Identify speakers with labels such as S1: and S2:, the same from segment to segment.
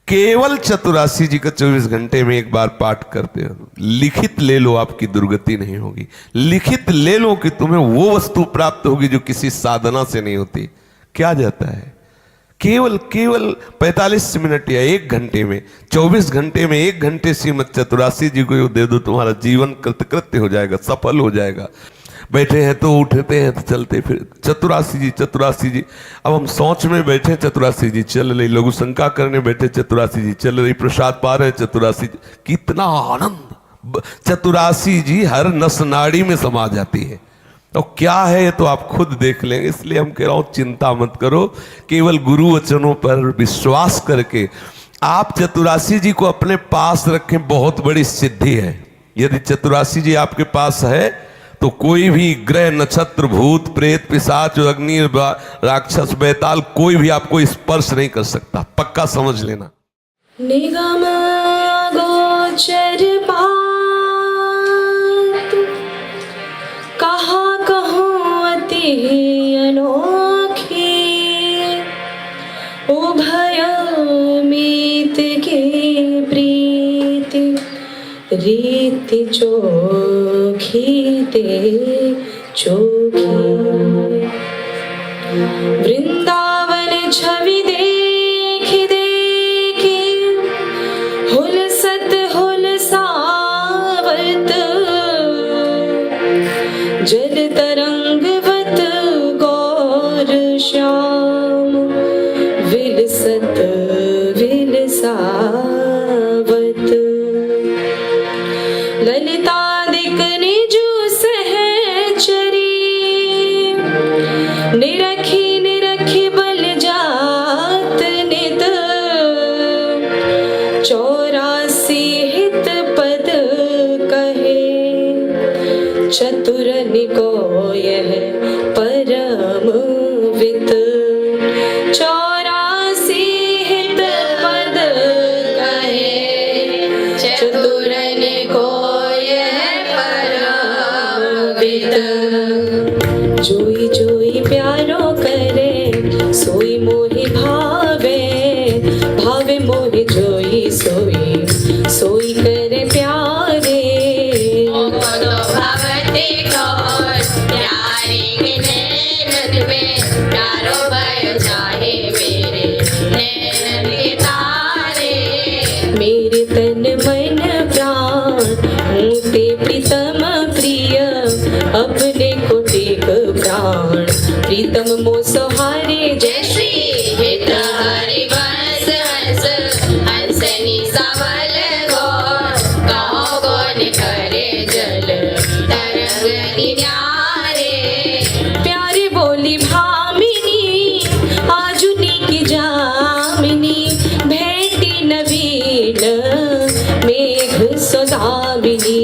S1: केवल चतुरासी जी का 24 घंटे में एक बार पाठ करते हो, लिखित ले लो, आपकी दुर्गति नहीं होगी। लिखित ले लो कि तुम्हें वो वस्तु प्राप्त होगी जो किसी साधना से नहीं होती। क्या जाता है, केवल 45 मिनट या 1 घंटे में, 24 घंटे में 1 घंटे श्रीमद चतुरासी जी को दे दो, तुम्हारा जीवन कृतकृत्य हो जाएगा, सफल हो जाएगा। बैठे हैं तो उठते हैं तो चलते फिर चतुरासी जी चतुरासी जी। अब हम सोच में बैठे, चतुरासी जी चल रही, लघु शंका करने बैठे, चतुरासी जी चल रही, प्रसाद पा रहे, चतुरासी जी। कितना आनंद, चतुरासी जी हर नस नाड़ी में समा जाती है। तो क्या है ये तो आप खुद देख लेंगे। इसलिए हम कह रहा हूं चिंता मत करो, केवल गुरु वचनों पर विश्वास करके आप चतुरासी जी को अपने पास रखें, बहुत बड़ी सिद्धि है। यदि चतुरासी जी आपके पास है तो कोई भी ग्रह नक्षत्र भूत प्रेत पिशाच अग्नि राक्षस बैताल कोई भी आपको स्पर्श नहीं कर सकता, पक्का समझ लेना।
S2: निगम गोचर बात कहाँ कहूँ अति अनोखी, उभय मीत के प्रीति रीति चोखी ते चोखी। वृंदावन छवि देखी देखी हुलसत हुलसावत, जल तरंगवत गौर श्याम विलसत विलसावत। ललितादिक निजु सहचरी, निरखी निरखी बल जात नित, 84 हित पद कहे, चतुरन को यह परम वित। 84 हित पद कहे, चतुरन को जोई जोई प्यारो करे, सोई मोहि भावे, भावे मोहि जोई सोई, सोई करे प्यारे। भगवते कौर प्यारे के नैनन में, प्यारो भयो चाहे मेरे नैनन के तारे। मेरे तन मन प्राण होते प्रीतम प्रिय, अपने को टेक प्राण प्रीतम मो सहारे। जय श्री हित हरि बस हंस हंसनी सावल गौर, कहो गौन करे जल तरंग न्यारे। प्यारी बोली भामिनी आजुनी की जामिनी, भेटी नवीन मेघ सौदामिनी।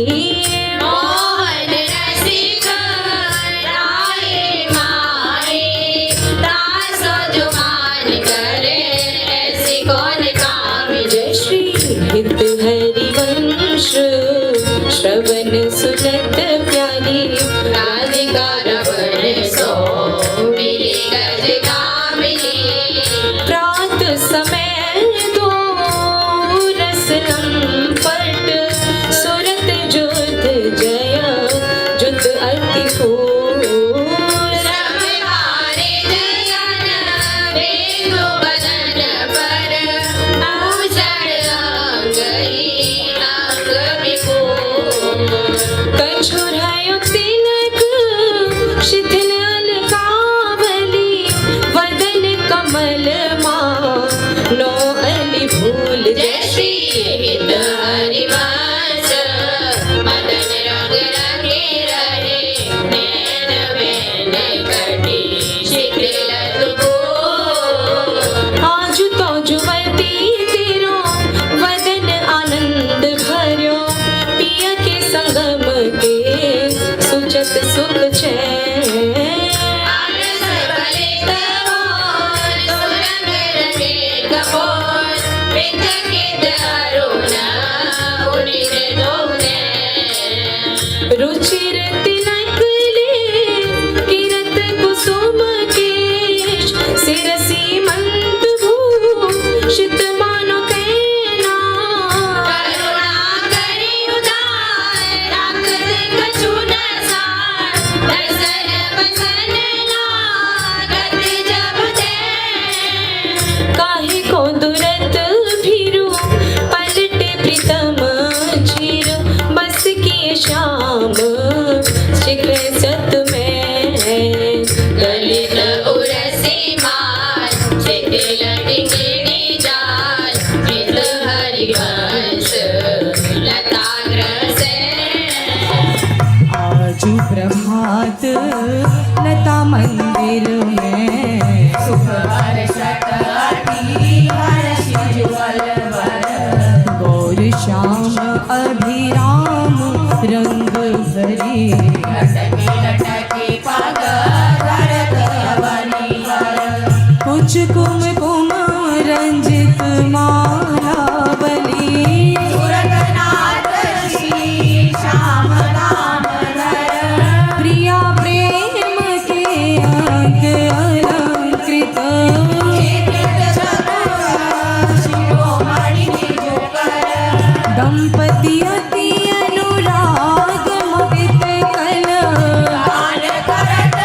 S2: श्रवण सुनत प्यारी, राधिका रवण सो मिली गज गामिनी। प्रात समय दो रस लंपट, सुरत जुत जय जुत अति फूल। रविवारे जयन बेनु बदन पर, भूषण अंगही अंग विभूल। कछुरायो तिलक शिथिल अलकावली, वदन कमल नो अली भूल। जय श्री हित हरिवंश, मदन रंग रंगे रहे, नैन बैन कटी शिथिल फूल। आजु तो जुवती तेरो वदन आनंद भर्यो, पिय के संगम के सुचत सुख चैन। आनंद भले कहोर, सुरंग रंगे कपोर, पित के दारुण उनिर दोने। रुचिर तिलक ले किरत कुसुम केश, सिरसी मंद भूषित मानो कै
S3: मंदिर में
S2: सुख वर्षत अति हर्षि ज्वल वर
S3: गौर श्याम अभिराम रंग भरी
S2: लटके लटके पग धरत अवनी पर
S3: कुछ कुमकुम रंजित माला बली
S2: सुरतनाथ श्री श्याम नाम धर
S3: प्रिया प्रेम के अंग अलंकृत
S2: शिरोमणि जुकर
S3: दंपति अति अनुराग मुदित कल
S2: गान करत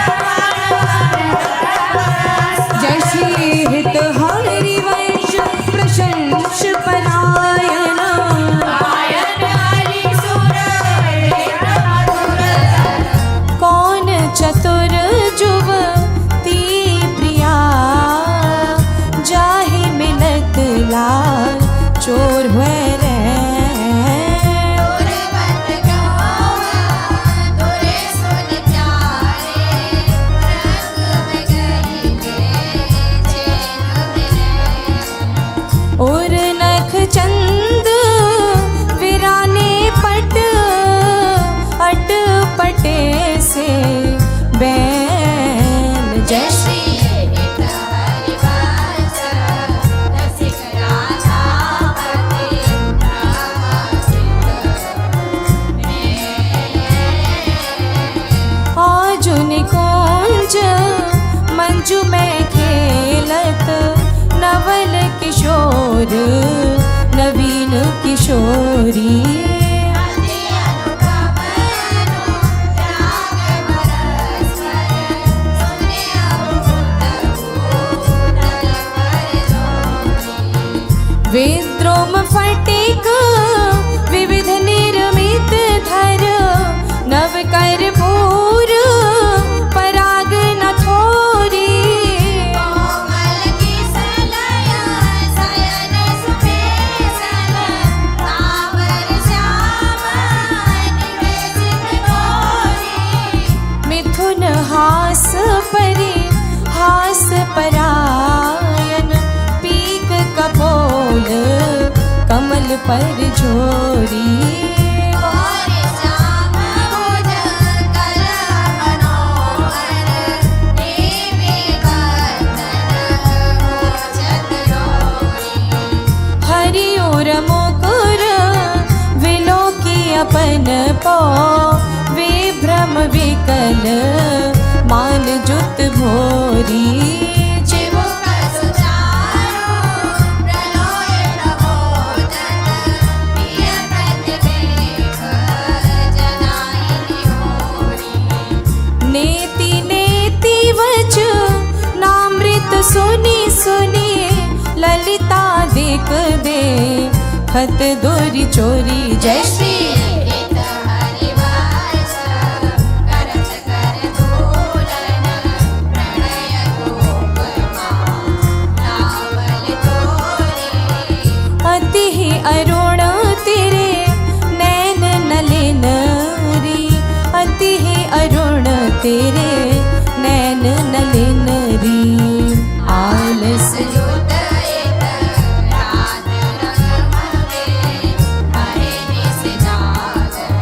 S3: जैसी हित हरि वंश प्रशंस परायण
S2: गायन हरि सुर मधुर
S3: कौन चतुर जुवती प्रिया जाहि मिलत लाल चोर हुए रे
S2: तोरे बत गावा तोरे सुन प्यारे रंग में गई गे चैन मिले
S3: और नख चंद विराने पट अट पटे से बैन जैसे
S2: हित हरि वंश रसिक राजा पति
S3: आज निकुंज मंजू में खेलत नवल किशोर नवीन किशोरी
S2: अति अनुपम राग परस्पर सुने
S3: विद्रोम फटिक विविध निर्मित धर नव कर पूर पराग न थोरी
S2: कोमल किसलया सयन सुपेसल सावर श्याम निवेशित गोरी
S3: मिथुन हास परि हास परायन पीक कपोल कमल पर झोरी
S2: गोरी श्याम भुज कल मनोहर देवी बंदन मोचत डोरी
S3: हरि और मुकुर विलोकी अपन पो विभ्रम विकल मान जुत भोरी
S2: चिबुक सुचारो प्रलोय प्रबोधन प्रिय प्रतिदेख जनाई होरी
S3: नेति नेति वच नामृत सुनी सुनी ललिता देख दे खत दोरी चोरी जय श्री
S2: हित हरि वंश करत कर धूलन प्रणय गोप नावल तोरे
S3: अति ही अरुण तेरे नैन नलिन री अति ही अरुण तेरे नैन नलिन री आलस
S2: युत एक रात रंगमगे हरे निस जागर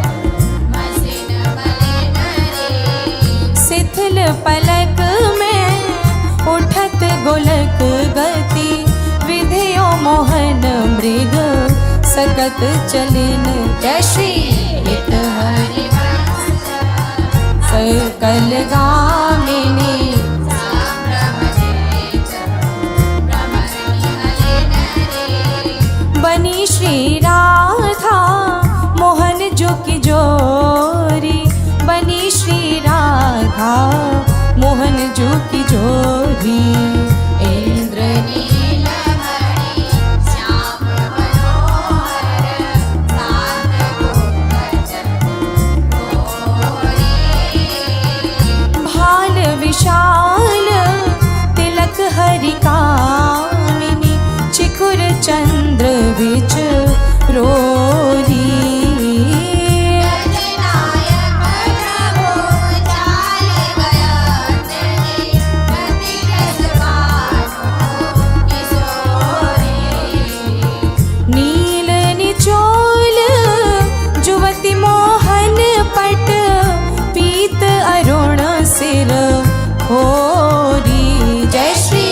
S2: मसिन मलिन रे
S3: शिथिल पलक में उठत गोलक गति विधियो मोहन मृग सकत चलिन जय श्री हित हरि
S2: वंश
S3: सकल गामिनी
S2: संभ्रम जेत भ्रमर मलिन रे
S3: बनी श्री राधा मोहन जो की जोरी बनी श्री राधा मोहन जो की जोरी इंद्र
S2: नीलमणि श्याम मनोहर सात गोपचन गोरी
S3: भाल विशाल तिलक हरि कामिनी चिकुर चंद्र विच रोरी
S2: गजनायक प्रभु चाल गया
S3: नील निचोल जुवती मोहन पट पीत अरुण सिर होरी। जय श्री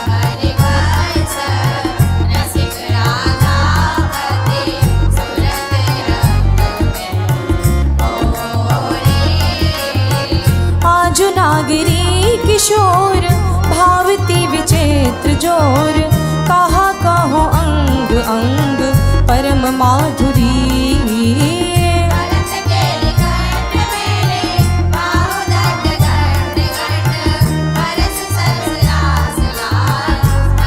S2: हरिवंश रसिक राधावती सुरत रंग में ओरे।
S3: आजु नागरी किशोर भावती विचित्र जोर कहा कहो अंग अंग परम माधुरी।
S2: भरत के कंठ मेरे बाहुदंड गंड गंड परस सरस लास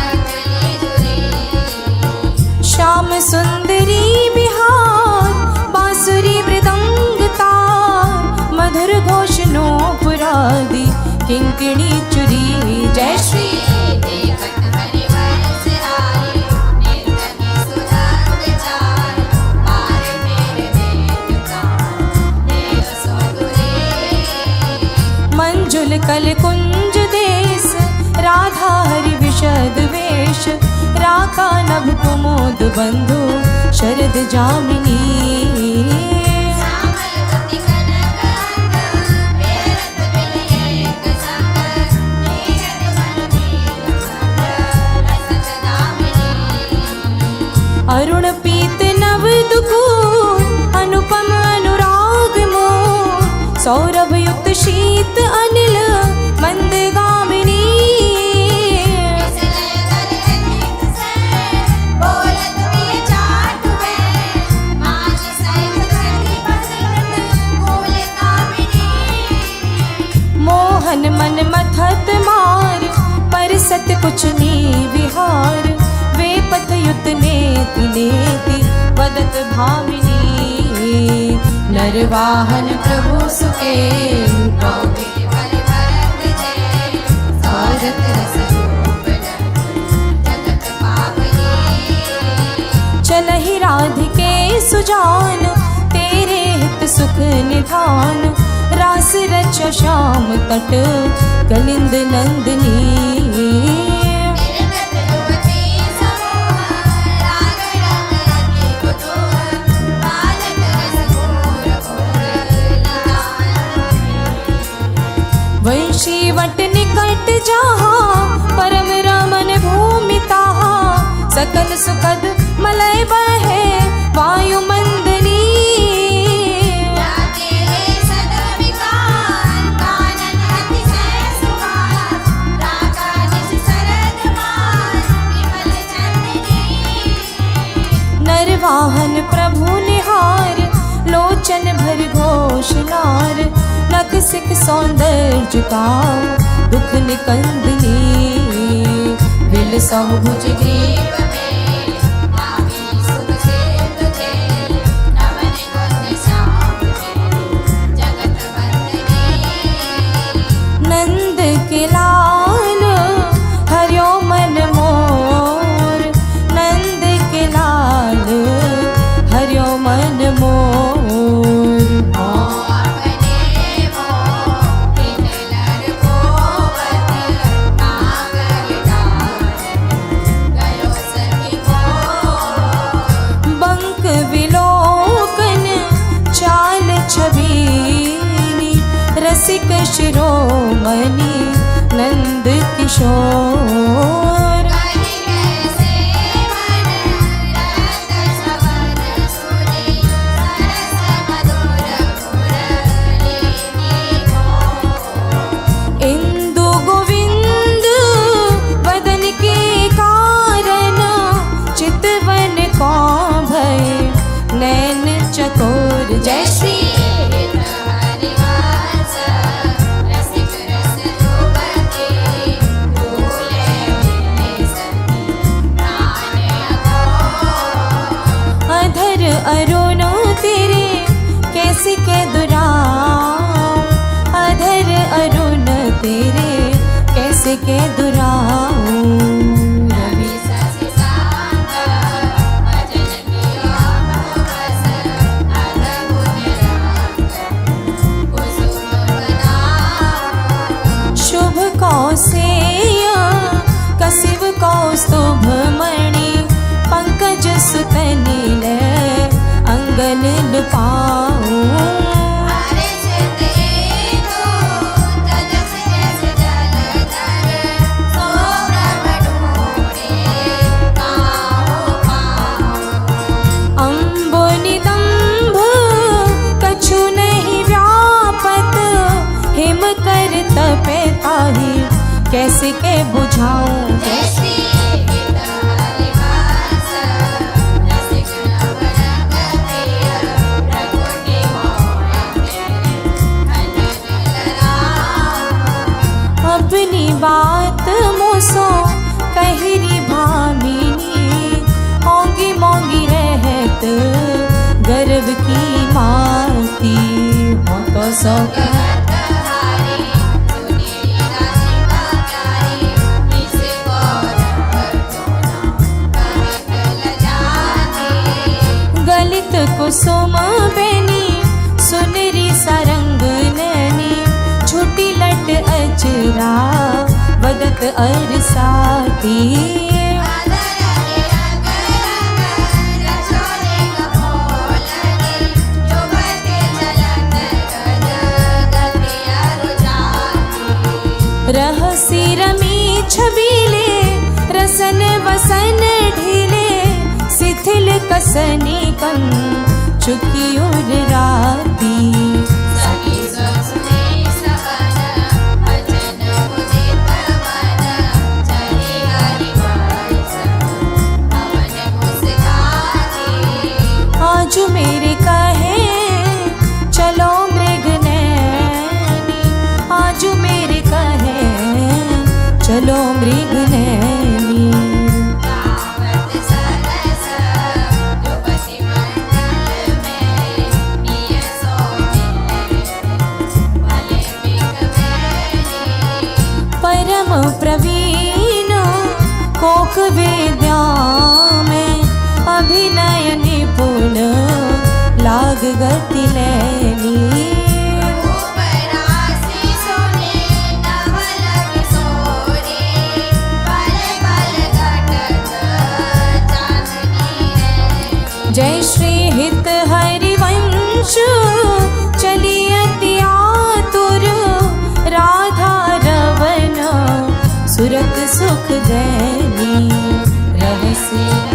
S2: अंजलि जुरी।
S3: श्याम सुंदरी बिहार बांसुरी मृदंग तार मधुर घोष नो पुरादी किंकिणी चुरी। जय श्री
S2: देखत हरिवंश आए निर्धनी सुरंग चार पार मेरे देख प्राण देव सो
S3: मंजुल कल कुंज देश राधा हरि विशद वेश राका नभ कुमुद बंधु शरद जामिनी।
S2: श्यामलवती कनक अंग बेरत बिल एक संग नीरद मन नील भद्र रसत दामिनी।
S3: अरुण पीत नव दुकून अनुपम अनुराग मोह सौरभ युक्त शीत अनिल मंदगामिनी।
S2: इसलय दलित से बोलत भी चाट में माज सहित धरती पसरत कोल कामिनी।
S3: मोहन मन मथत मार पर सत कुछ नी विहार वे पथ युत नेति नेति वदत भामिनी। नरवाहन प्रभु सुके
S2: भौतिक बल भरत जय सौरत रस रूप जगत पावनी।
S3: चलहि राधिके सुजान तेरे हित सुख निधान रास रच श्याम तट कलिंद नंदनी।
S2: निर्गत युवती समूह राग रंग रंगी कुतूहल बालक रस घोर घोर ललाट।
S3: वंशी वट निकट जहाँ परम रमन भूमि तहाँ सकल सुखद मलय बहे वायु मंदनी।
S2: जाते सदा विकार कानन अतिशय सुहास राका निश शरद मास विमल चंदनी।
S3: नरवाहन प्रभु निहार लोचन भर घोष लार नख सिख सौंदर्य का दुख निकंदनी। विल बहुभुज
S2: ग्रीव में नाभी सुख से तुझे नवन कुंज श्याम में जगत वंदनी।
S3: नंद के लाल हरियो मन मोर नंद के लाल हरियो मन मोर।
S2: अपने मोह किनलर गोवत नागर डारन गयो सखी को।
S3: बंक विलोकन चाल छबीनी रसिक शिरोमणि नंद किशोर।
S2: कहि कैसे मन रत सवन सुनी सरस मधुर मुरली को।
S3: इंदु गोविंद वदन के कारण चितवन को भय नैन चकोर। जय श्री
S2: हरिवंश रसिक रस जुवती भूले बिन सखी प्राण अघोर।
S3: अधर अरुण तेरे कैसे के दुराओ अधर अरुण तेरे कैसे के दुराओ।
S2: रवि शशि शांत भजन कियो बहुवस अद्भुत रंग कुसुम बनाओ।
S3: शुभ कौसेय कसिव कौस्तुभ मणि पंकज कैसे के बुझाऊं
S2: जय श्री गीत हरिवास रसिक नवरंग प्रिय प्रकृति मोहे
S3: अपनी बात मोसो कहरी भामिनी होंगी मोंगी रहत गर्व की माती हो तो सौ गलित कुसुम बेनी सुनरी सरंग नैनी छुटी लट अचरा वदत अरसाती रहसी रमी छबीले रसन वसन ढीले शिथिल कसनी कन चुकी उर राती आज मेरे कहे चलो मृग नैनी आज मेरे कहे चलो मृग नैनी परम प्रवीण कोक वेद्या में अभिनय निपुण लाग गति लैनी जय श्री हित हरिवंश चली अति आतुर राधा रवन सुरत सुख गैनी रहस्य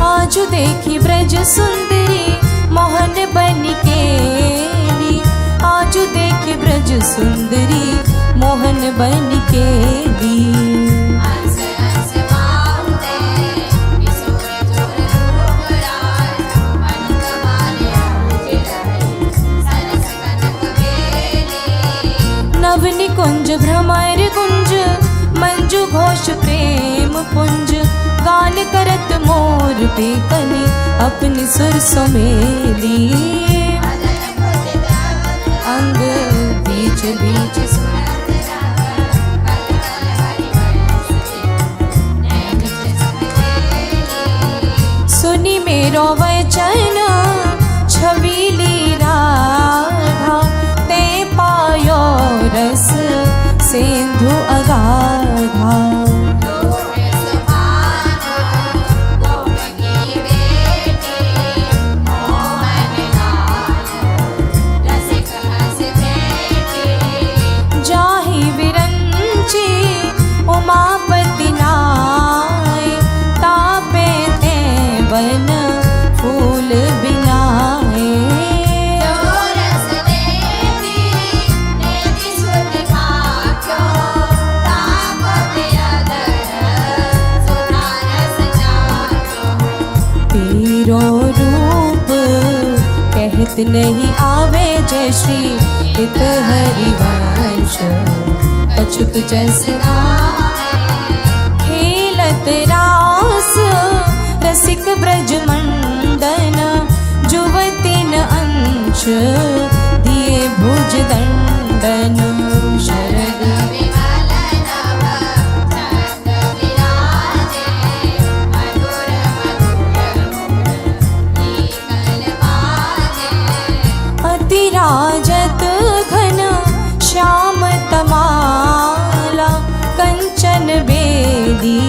S3: आजु देखी ब्रज सुंदरी मोहन बन के आजु देखी ब्रज सुंदरी मोहन बन के दी नवनि कुंज भ्रमर कुंज मंजू घोष प्रेम पुंज गान करत मोर पे कने अपनी सुर सुमेली अंग बीच बीच सुनी मेरो वचन छबीली राधा ते पायो रस सिंधु अगाधा उमापति नाय तापे ते बन फूल बिनाए तेरो रूप कहत नहीं आवे जय श्री हित हरिवंश अछूत जैसे खेलत रास रसिक ब्रज मंडन जुवतिन अंश दिए भुज दंडन शरद अतिराजत घन श्याम तमाला कंचन बेदी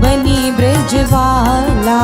S3: बनी ब्रजवाला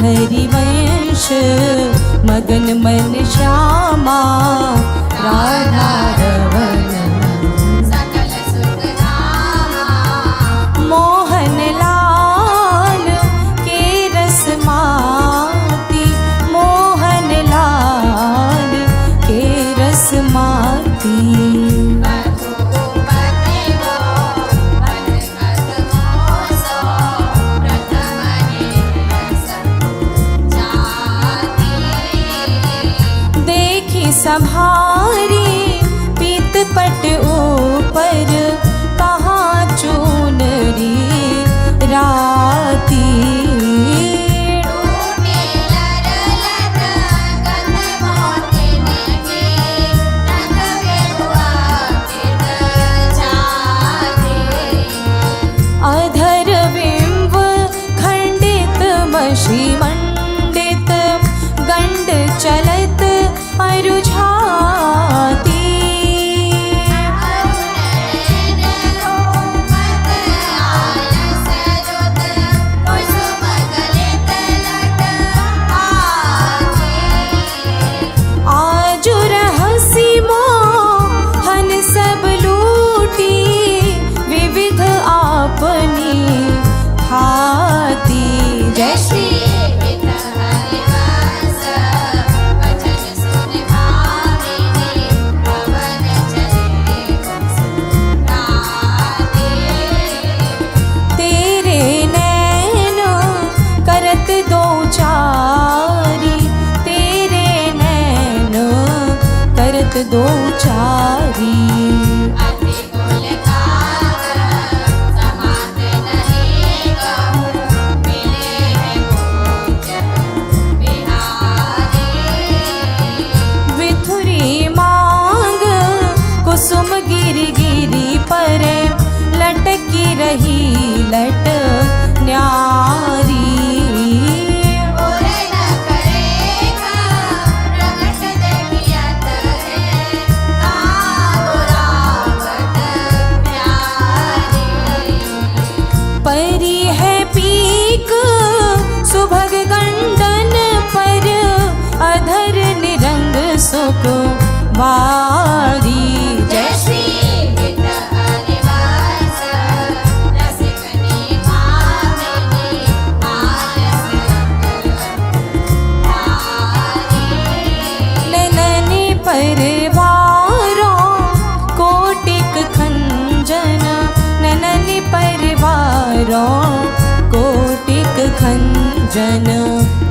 S3: हरिवंश मगन मन श्यामा राधा रवन
S2: सकल सुख धामा
S3: मोहन लाल के रस माती मोहन लाल के रस माती
S2: रघुपति को बनकत मोसो प्रथम रस जाती
S3: देखी सभारी पीत पट ऊपर कहाँ चूनरी राती
S2: टूटे लरलत गंध मोतिन के रंग बेहुआ चित जाती
S3: अधर बिंब खंडित मशी मंडित गंड चलत अरुझाती आजु रहसी मोहन सब लूटी विविध आपनी हाथी जय श्री तेरे नैन करत दो चारी तेरे नैन करत दो चारी विथुरी मांग कुसुम गिरी गिरी पर लटकी रही लट न्यारी परी है पीक सुभग गंडन पर अधर निरंग सुख वारी जय श्री नैननी परिवारों कोटिक खंजन नैननी परिवारों कोटिक खंजन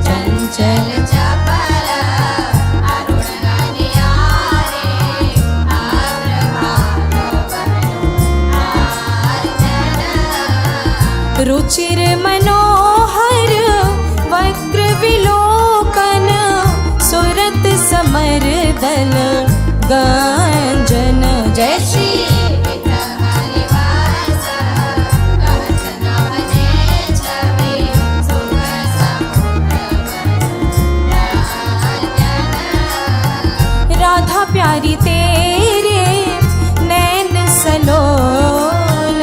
S3: चंचल
S2: चपल अरुण नियारे
S3: रुचिर मनोहर वक्र विलोकन सुरत समर दल गंजन जय श्री राधा प्यारी तेरे नैन सलोल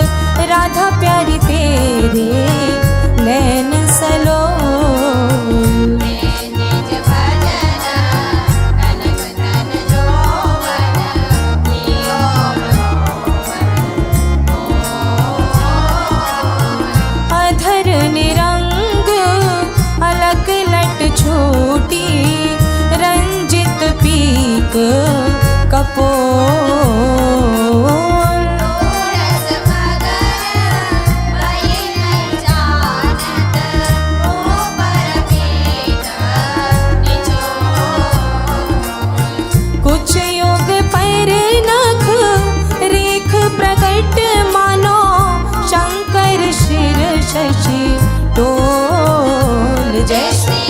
S3: राधा प्यारी तेरे नैन सलोल अधर निरंग अलग लट छोटी रंजित पीक कपोल कुछ योग पर नख रेख प्रकट मानो शंकर शिर शशि टोल जय श्री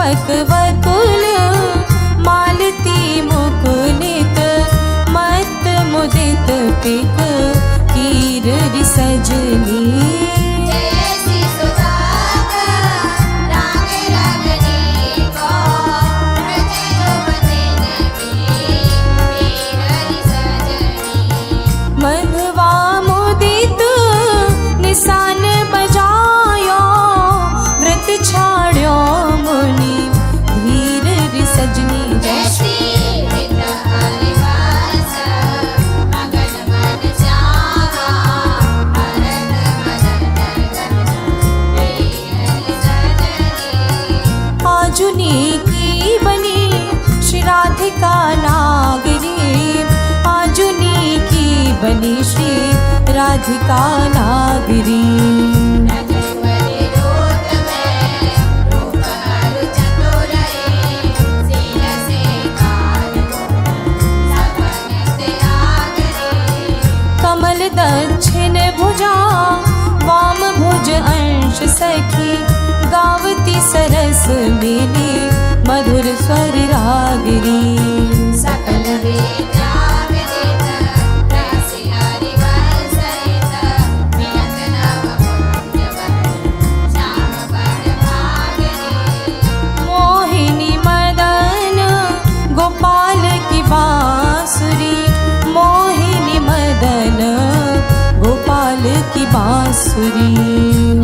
S3: चंपक वकुल मालती मुकुलित मत मुदित पिक कीर सजनी
S2: जैसी सुधाकर राग रागनी को रचयो बंदन वीर सजनी
S3: मधवा मुदित निशान बजायो व्रत छाड़ो मुनि धीर सजनी
S2: जैसी विद्या हरिवास मगन मन जावा भरत मदन वीर सजनी
S3: आजुनी की बनी श्री राधिका नागरी आजुनी की बनी श्री राधिका नागरी
S2: नजरवरी रोत में रूप हरु चतुरई सील से काल सपन त्यागरी
S3: कमल दक्षिण भुजा वाम भुज अंश सखी गावती सरस मिली मधुर स्वर रागरी
S2: सकल विद्या विदित रसि हरिवंश सहित मिलत नव पुण्यवत श्याम बड़ भागनी
S3: मोहिनी मदन गोपाल की बांसुरी मोहिनी मदन गोपाल की बांसुरी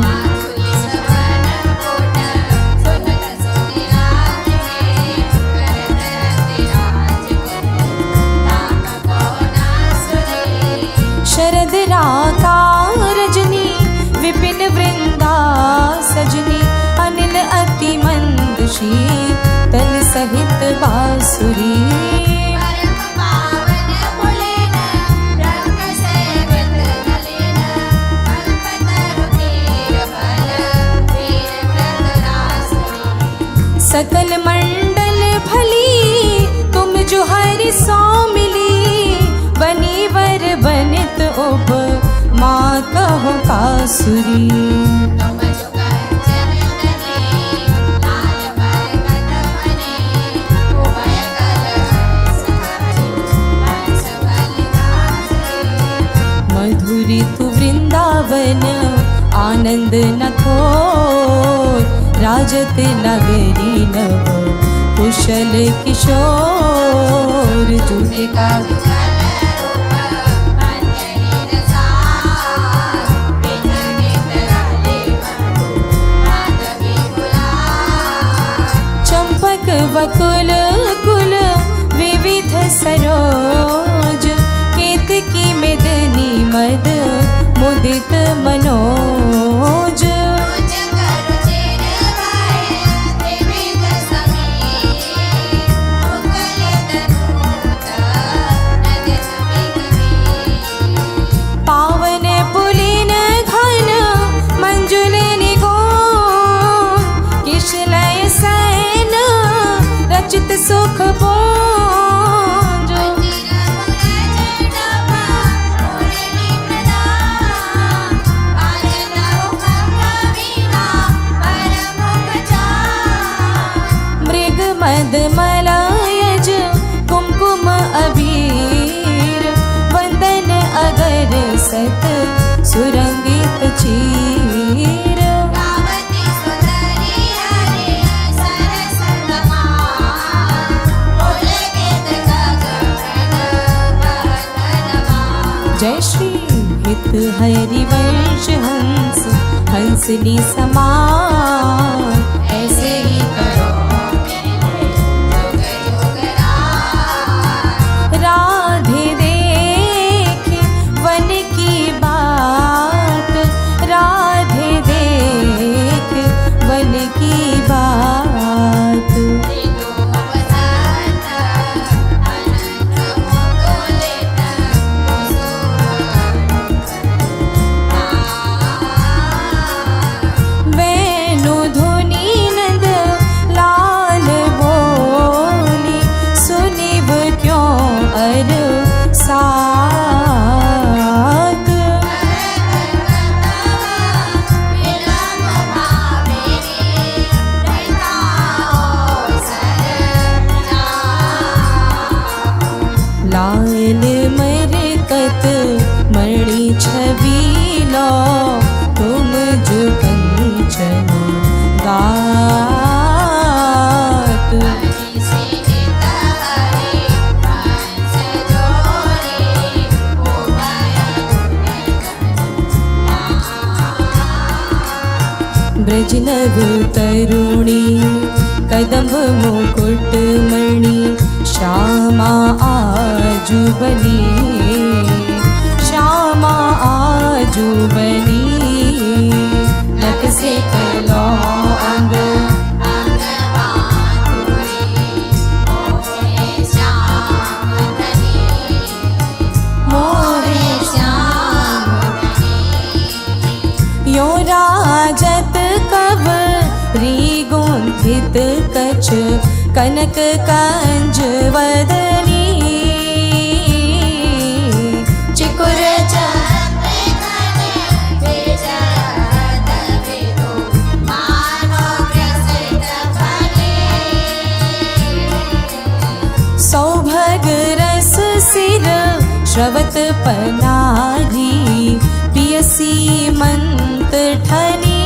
S2: माधुरी सवन कोट सुनत सुनिराजने करत रति राजकुल ताप को नासुरी
S3: शरद राका रजनी विपिन वृंदा सजनी अनिल अति मंद शीतल सहित बांसुरी
S2: परम पावन पुलेन रंग सेवित नलिन कल्पतरु तीर फल वीर व्रत रासुरी
S3: सकल मंडल भली तुम जो हरि सो मिली बनी वर बनित उप माँ कहो कासुरी
S2: तुम जुगर जननी लाल बरकत बने उभय कल सखी वंश बलिदासुरी
S3: मधुरी तु वृंदावन आनंद न थोर राजत नगरी नव कुशल किशोर जुटे का चंपक वकुल कुल विविध सरोज केतकी मेदनी मद मुदित मनोज पावन पुलिन घन मंजुल निगोन किशलय सैन रचित सुख भोज मृग मद मलयज कुमकुम अबीर वंदन अगर सत सुरंगित चीर जय श्री हित हरिवंश हंस हंसनी समान ऐसे ही करो राधे देख वन की बात राधे देख वन की बात वेणु धुन ब्रजनव तरुणी कदम्ब मुकुट मणि श्यामा आजु बनी श्यामा आजु बनी नक से कलो अंग
S2: मोहे श्याम
S3: यो राजत कव रीगुंथित कच कनक कंज वदनी चिकुर सौभग रस सिर श्रवत पनारी पियसी मंत ठनी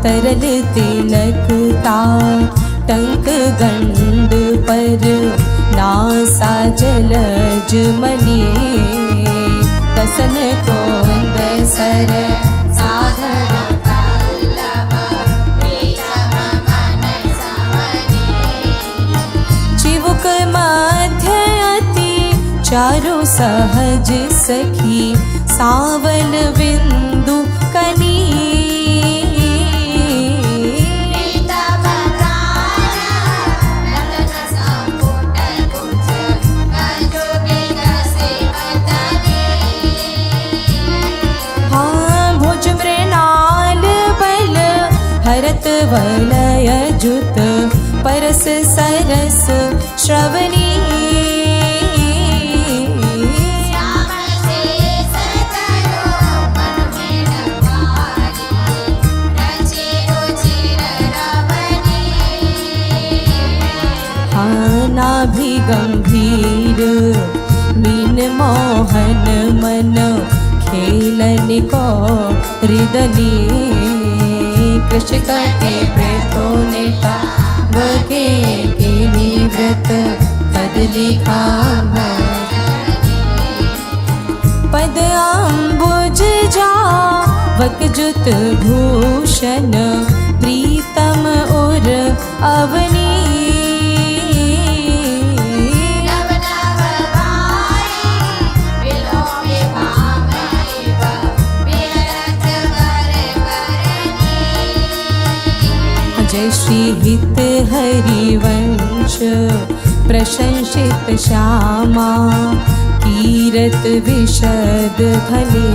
S3: तरल तिलकता टंक गंड पर नासा जलज मनी तसन कोंद सर
S2: साधर पल्लव प्रीतम मन समनी
S3: चिवुक मध्य अति चारु सहज सखी सावन बिंदु कनी
S2: प्रीतम प्राण रतन संपुट कुच कंजु विकसी वदनी
S3: हाँ भुज मृणाल बल हरत वलय जुत परस सरस श्रवणी
S2: श्याम शेष तरो मन में नवारी रचे रुचिर रमणी
S3: हाँ नाभि गंभीर मीन मोहन मन खेलन को हृदनी कृष्ण के प्रेतो नेता बके केली व्रत पद लिखा पद अम्बुज जा वकजुत भूषण प्रीतम उर अवनी
S2: नव नव भाई विलोमे भामैव विहरत वर करनी
S3: जय श्री हित हरिवंश प्रशंसित श्यामा कीरत विशद धने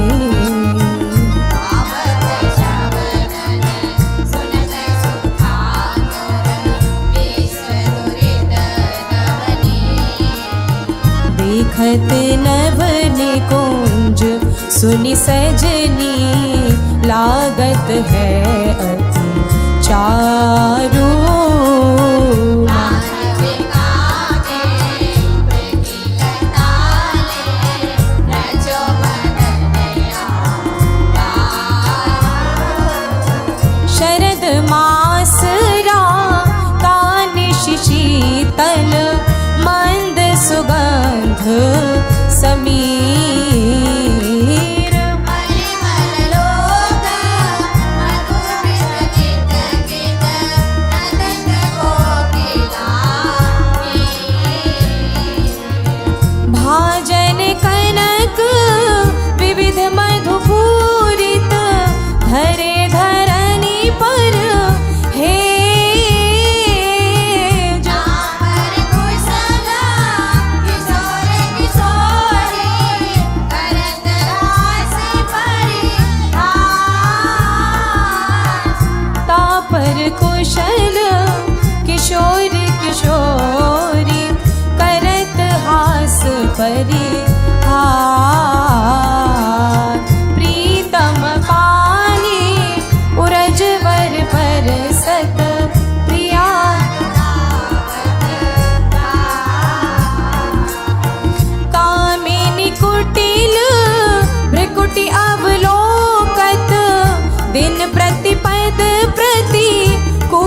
S2: आवत श्रवणन सुनत सुखाकर विश्व दुरित नवनी
S3: देखत नभ निकुंज सुनि सजनी लागत है अति चारू
S2: माधविका के प्रतिलताले रचो बदनया
S3: शरद मास रा कानिश शीतल मंद सुगंध समीर
S2: परिमल लोक मधुर गीत गीत नंद कोकिला
S3: भाजन कनक विविध मधुपूरित धरे धरनी पर हे
S2: जापर कुशला किशोर किशोरी करत रास परिहास
S3: तापर कुशल किशोर किशोरी करत हास परिहार प्रीतम पानी उरजवर परसत प्रिया कामिनी कुटिल भ्रकुटि अवलोकत दिन प्रतिपद प्रति को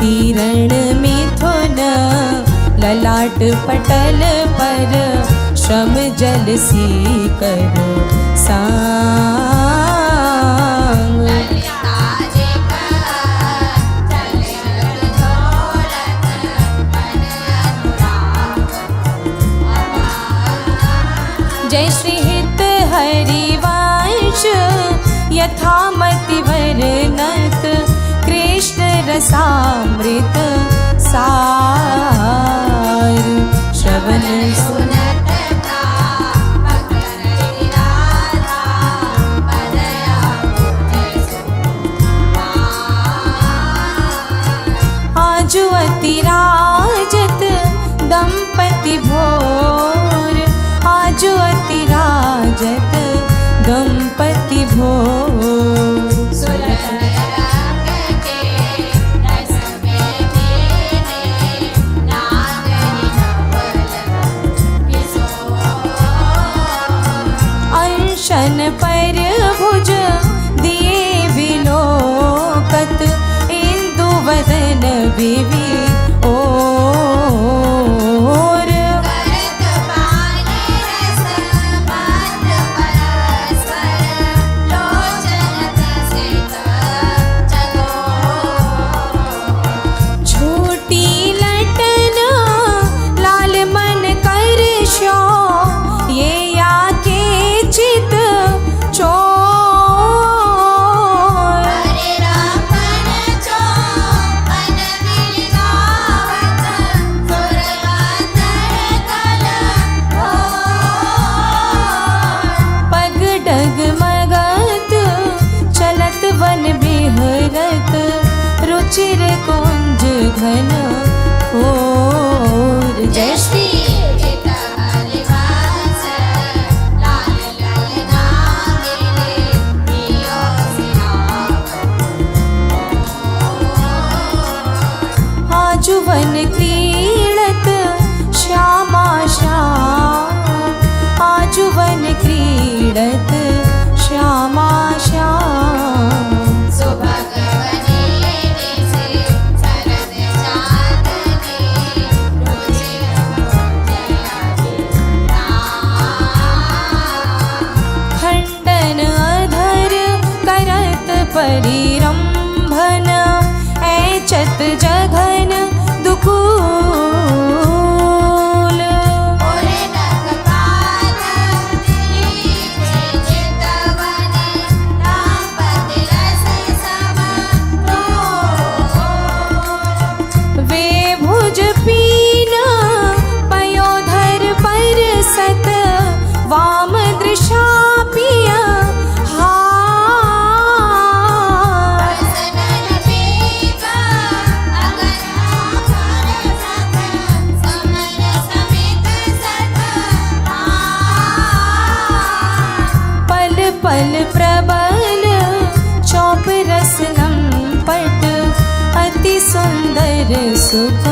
S3: किरण मिथुन ललाट पटल पर श्रम जल सी कर सांग जय श्री हित हरिवंश यथामति वर्णत कृष्ण रसामृत सार श्रवण
S2: सुनत
S3: आजु अतिराजत दंपति भोर आजु अतिराजत दंपति भोर अंशन पर भुज दिए विलोकत इंदु वदन विवि ओर
S2: करत पानी रस मत परस्पर लोचन तसित चकोर
S3: झूठी लटन लाल मन कर शो ये या के चित चोर
S2: हरे रामन चो मन विलावत सुरवातर कल
S3: पग डग मगत चलत वन बिहरत रुचिर कुंज घन और जय श्री
S2: हित हरिवंश लाल ललना गिरे प्रियो सिनाव
S3: आजुवन क्रीडत श्यामा श्याम आजुवन क्रीडत श्यामा श्याम
S2: सुभगवने दिसे शरद चांदनी रुचिर
S3: खंडन अधर करत परिरंभन ऐचत जघन दुकूल
S2: ओरे नखपात लीजे चितवन रामपति रस सम
S3: वे भुज पीन पयोधर पर सत वाम दृशा पिया हार
S2: सनन पीका अगन आखर सत समर समित सत
S3: पल पल प्रबल चौप रसनम पट अति सुंदर सुख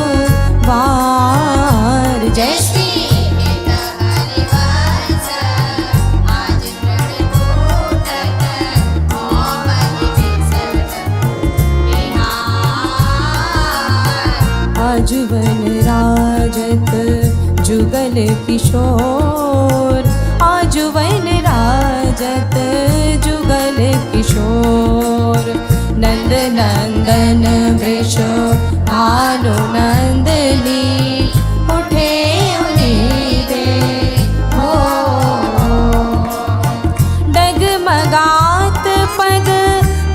S3: वार जय श्री
S2: हित हरिवंश आज प्रणकूटत मोमहि विसर्ज बिहार
S3: आजुवन राजत जुगल किशोर आजुवन राजत जुगल किशोर नंद नंदन वृष भानु नंदनी उठे उन्नीदे हो डगमगात पग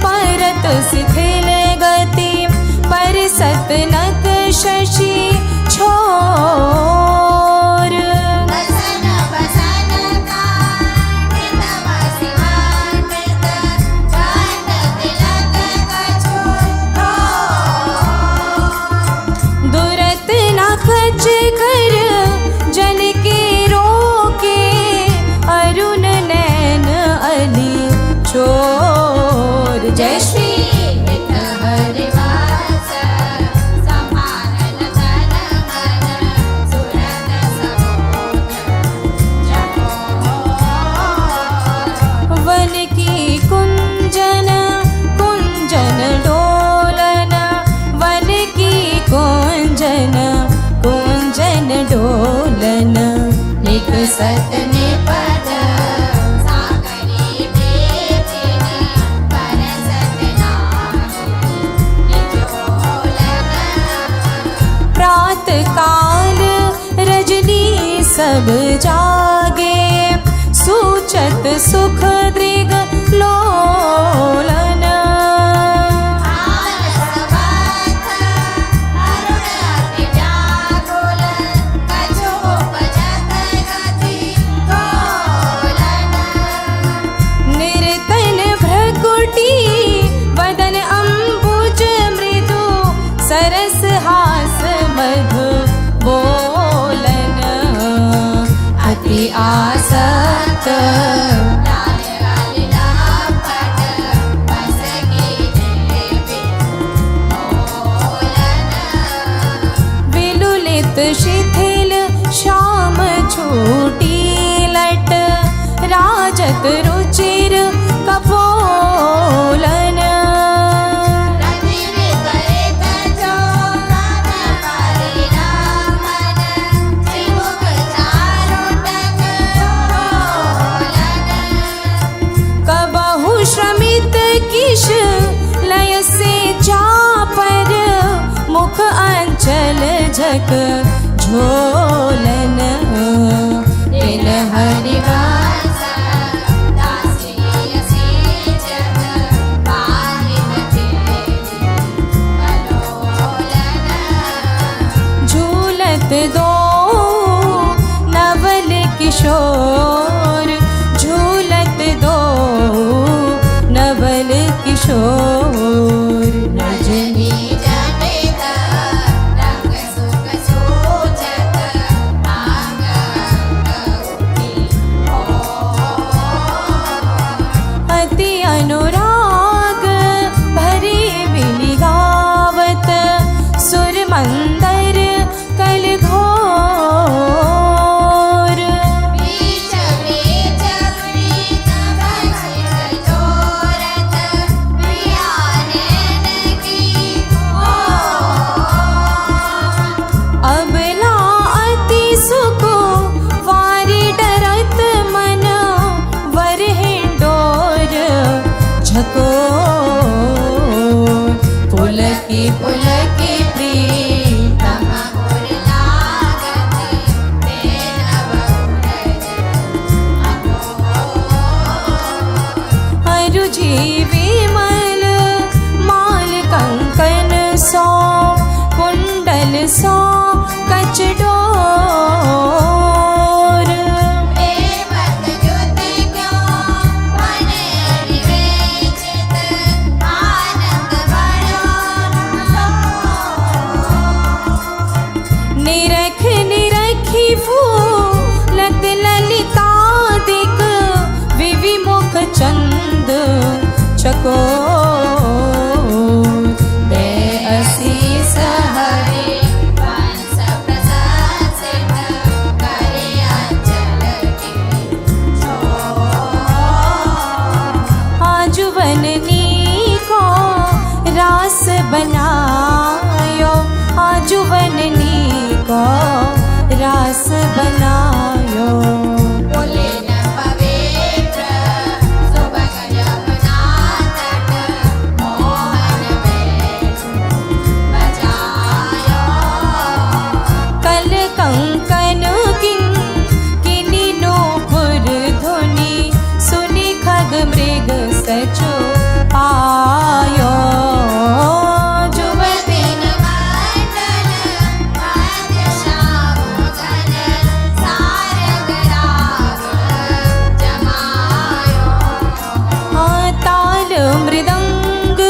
S3: परत शिथिल गति परिसत नक शशि छोर
S2: बसन बसन कांडित वसिवान्वित चांद तिलक कछोर
S3: दुरत नखच कर जन के रोके अरुण नैन अली चोर जय श्री
S2: हित हरिवंश समानन तन मन सुर
S3: कांचन कुंजन डोलन
S2: निक सतने पद सागरी बेचिन परसत नारी निजोलन
S3: प्रात काल रजनी सब जागे सूचत सुख दृग लोलन
S2: आलसवथ अरुण अति व्याकुल कछु उपजत गति तोलन
S3: निर्तन भ्रकुटी वदन अम्बुज मृदु सरस हास मधु बोलन अति आसक्त
S2: लाल लालिला पट बस की देवी बोलन
S3: विलुलित शिथिल श्याम छूटी लट राजत रुचिर कपोलन
S2: रति विपरीत जो मन परिणामन त्रिमुख चारुटक बोलन
S3: कबहु श्रमित किश लय से चापर मुख अंचल झक झोलन
S2: दिल हरिवास दासी यसी जग बाहिन तेरी कलोलन
S3: झूलत दो नवल किशोर झूलत दो नवल किशोर
S2: रजनी जटित रंग सुख सूचक आंग उठी
S3: अति अनुराग भरे बिलिगावत सुर मंदर कल घोर
S2: बीच बीच प्रीत भजित जोरत प्रिया नैन की
S3: अबला अति सुको वारी डरत मन वर हिंडोर झको पुलकी
S2: प्रीतम गुर लागत तेन बहुरज
S3: अरुझि विमल माल कंकन सो कुंडल सो कचडोर
S2: देवत ज्योति क्यों बने विवेचित आनंद बड़ो
S3: निरख निरखी फूलत ललिता दिक विविमुख चंद चको दे असीस
S2: हरे वंश प्रशासित करे अंचल की
S3: आजुवननी को रास बनायो आजुवननी को रास बनायो
S2: बोले न पवित्र सुबह जमुना तट मोहन बैठ बजायो
S3: कल कंकन किनी नूपुर धुनि सुनि खग मृग सचो आयो
S2: जुबतिन मंडल भाग्य श्याम घन सारंग राग जमायो
S3: ताल मृदंग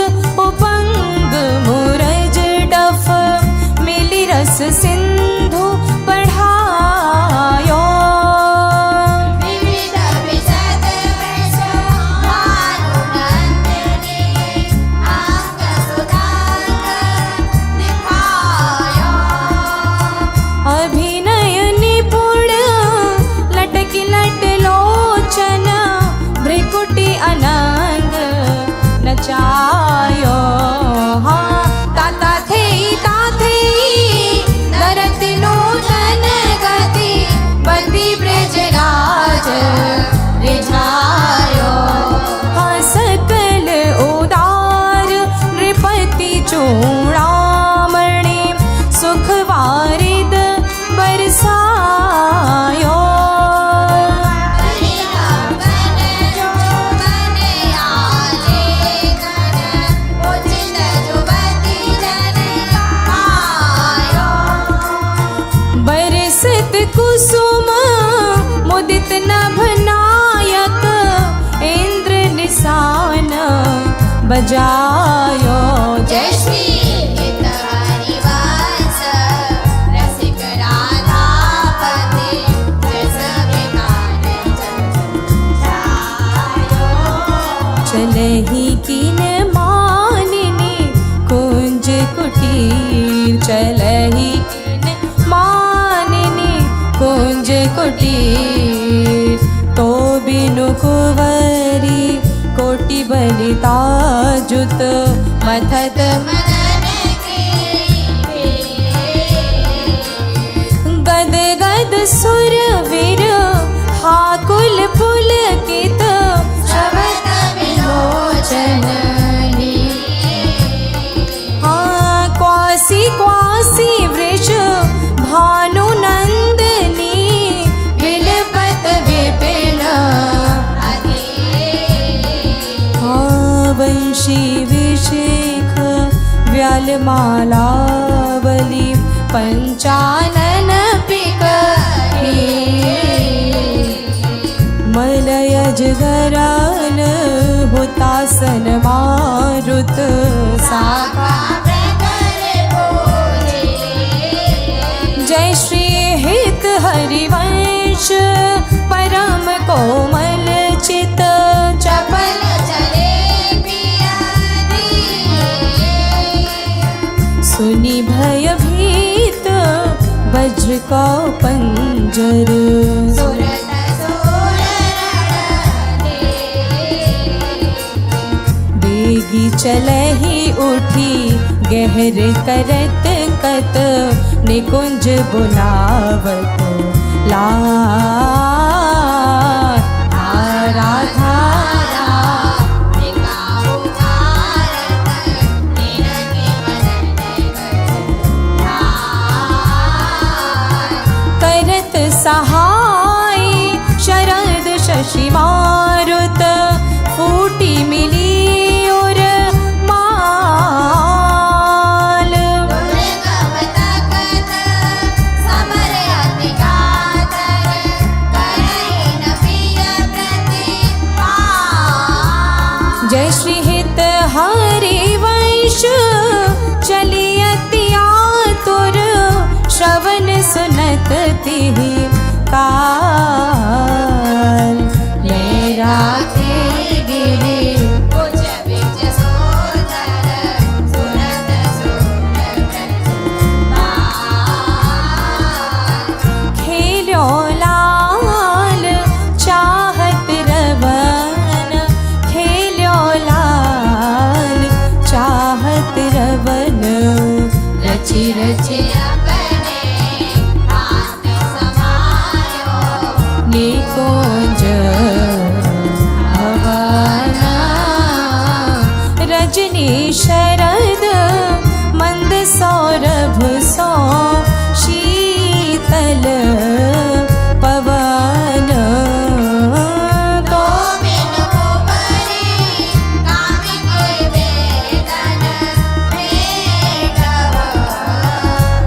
S3: उपंग मुरज डफ मिली रस सिंधु बढ़ायो
S2: विविध विशद वृष भानुनंदिनी अंग सुधांग दिखायो
S3: अभिनय निपुण लटकी लट लोचन भ्रिकुटी अनंग नचायो हाँ ताता थे कुसुम मुदित नभ नायक इंद्र निशान बजायो।
S2: जय श्री हित हरिवंश रसिक राधापति जस विमान जायो।
S3: चलहि किन मानिनी कुंज कुटीर, चलहि किन मानिनी कुंज कुटीर। तो बिनु कुंवरी कोटि बलिता जुत मथत
S2: मदन की
S3: गद गद सुर वीर हाकुल पुलकित
S2: शबद विलोचन
S3: क्वासी क्वासी वृष भानु नंदनी बिलपत विपिन वंशी विशेख व्यालमालावली पंचानन पिक मलयज गराल हुतासन मारुत साका। जय श्री हित हरिवंश परम कोमल चित चपल
S2: चले पियारी
S3: सुनि भय भीत वज्र को पंजर।
S2: सुरत सुर रणधे
S3: बेगी चलहि उठी गहर करत कत निकुंज बुलावत ला धारा धारा
S2: निकाऊ भारत निरंगी मदन
S3: करत सहाय शरद शशि मारुत फूटी मिली और माल।
S2: दुर्गम तकत समर अति कातर करहि न प्रिय प्रतिपाल।
S3: जय श्री हित हरिवंश चली अति आतुर श्रवण सुनत तिहि काल। मेरा के गिरे
S2: कुछ बिच सोदर सुरत सुर प्रतिपाल।
S3: खेलो लाल चाहत रवन, खेलो लाल चाहत रवन। रचि रचि
S2: अपने हाथ समायो
S3: निकुंज भवना। रजनी शरद मंद सौरभ सो शीतल पवन। तो
S2: बिनु कुंवरी कामिक वेदन भेटव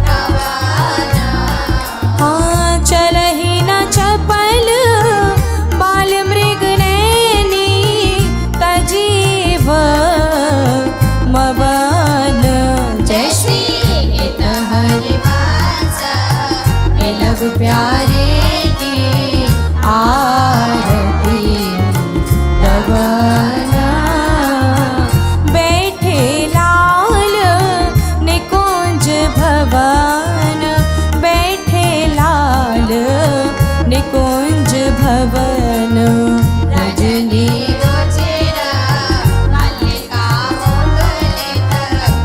S2: कवन।
S3: हाँ चलहि न चपल बाल मृग नैनी तजीव मवन।
S2: जय श्री हित हरिवंश
S3: लग प्यारे की आरती रवना। बैठे लाल निकुंज भवन, बैठे लाल निकुंज भवन। रजनी
S2: रुचिर मल्लिका मुकुलित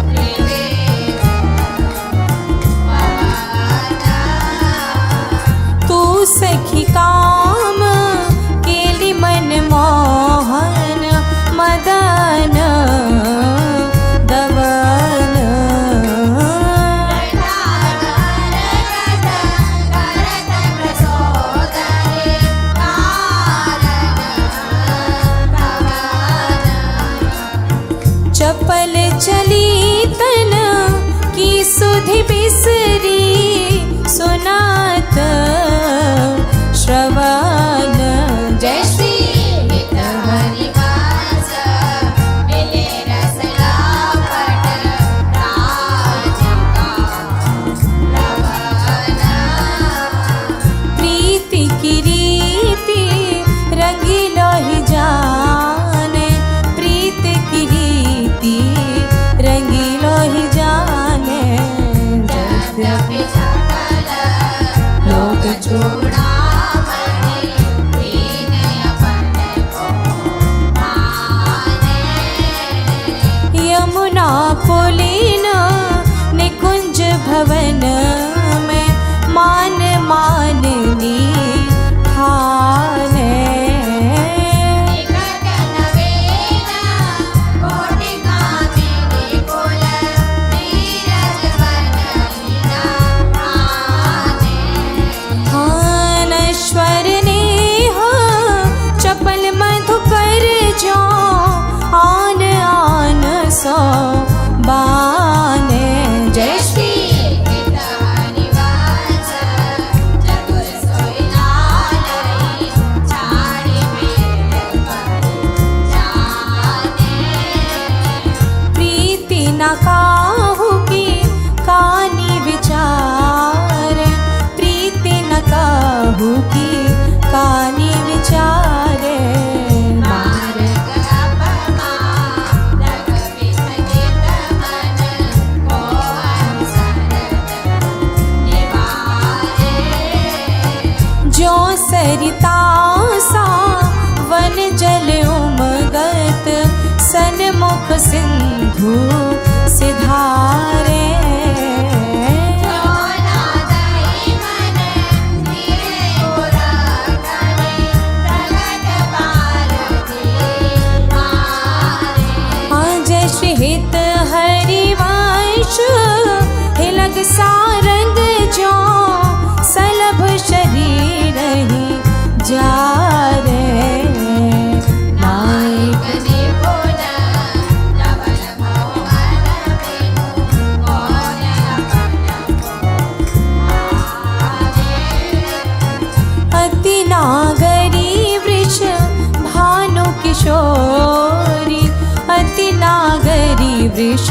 S2: त्रिवेणी पवन।
S3: तू सखी काम केली मन मोहन मदन दवन। चपल चली तन की सुधि बिसरी सुनात सरिता सा वन जल उमगत सन्मुख सिंधु सिधारे हित हरिवंश हिलग सारंग जो सलभ शरीर ही जा रे नायक अति नागरी वृष भानु किशोरी अति नागरी वृष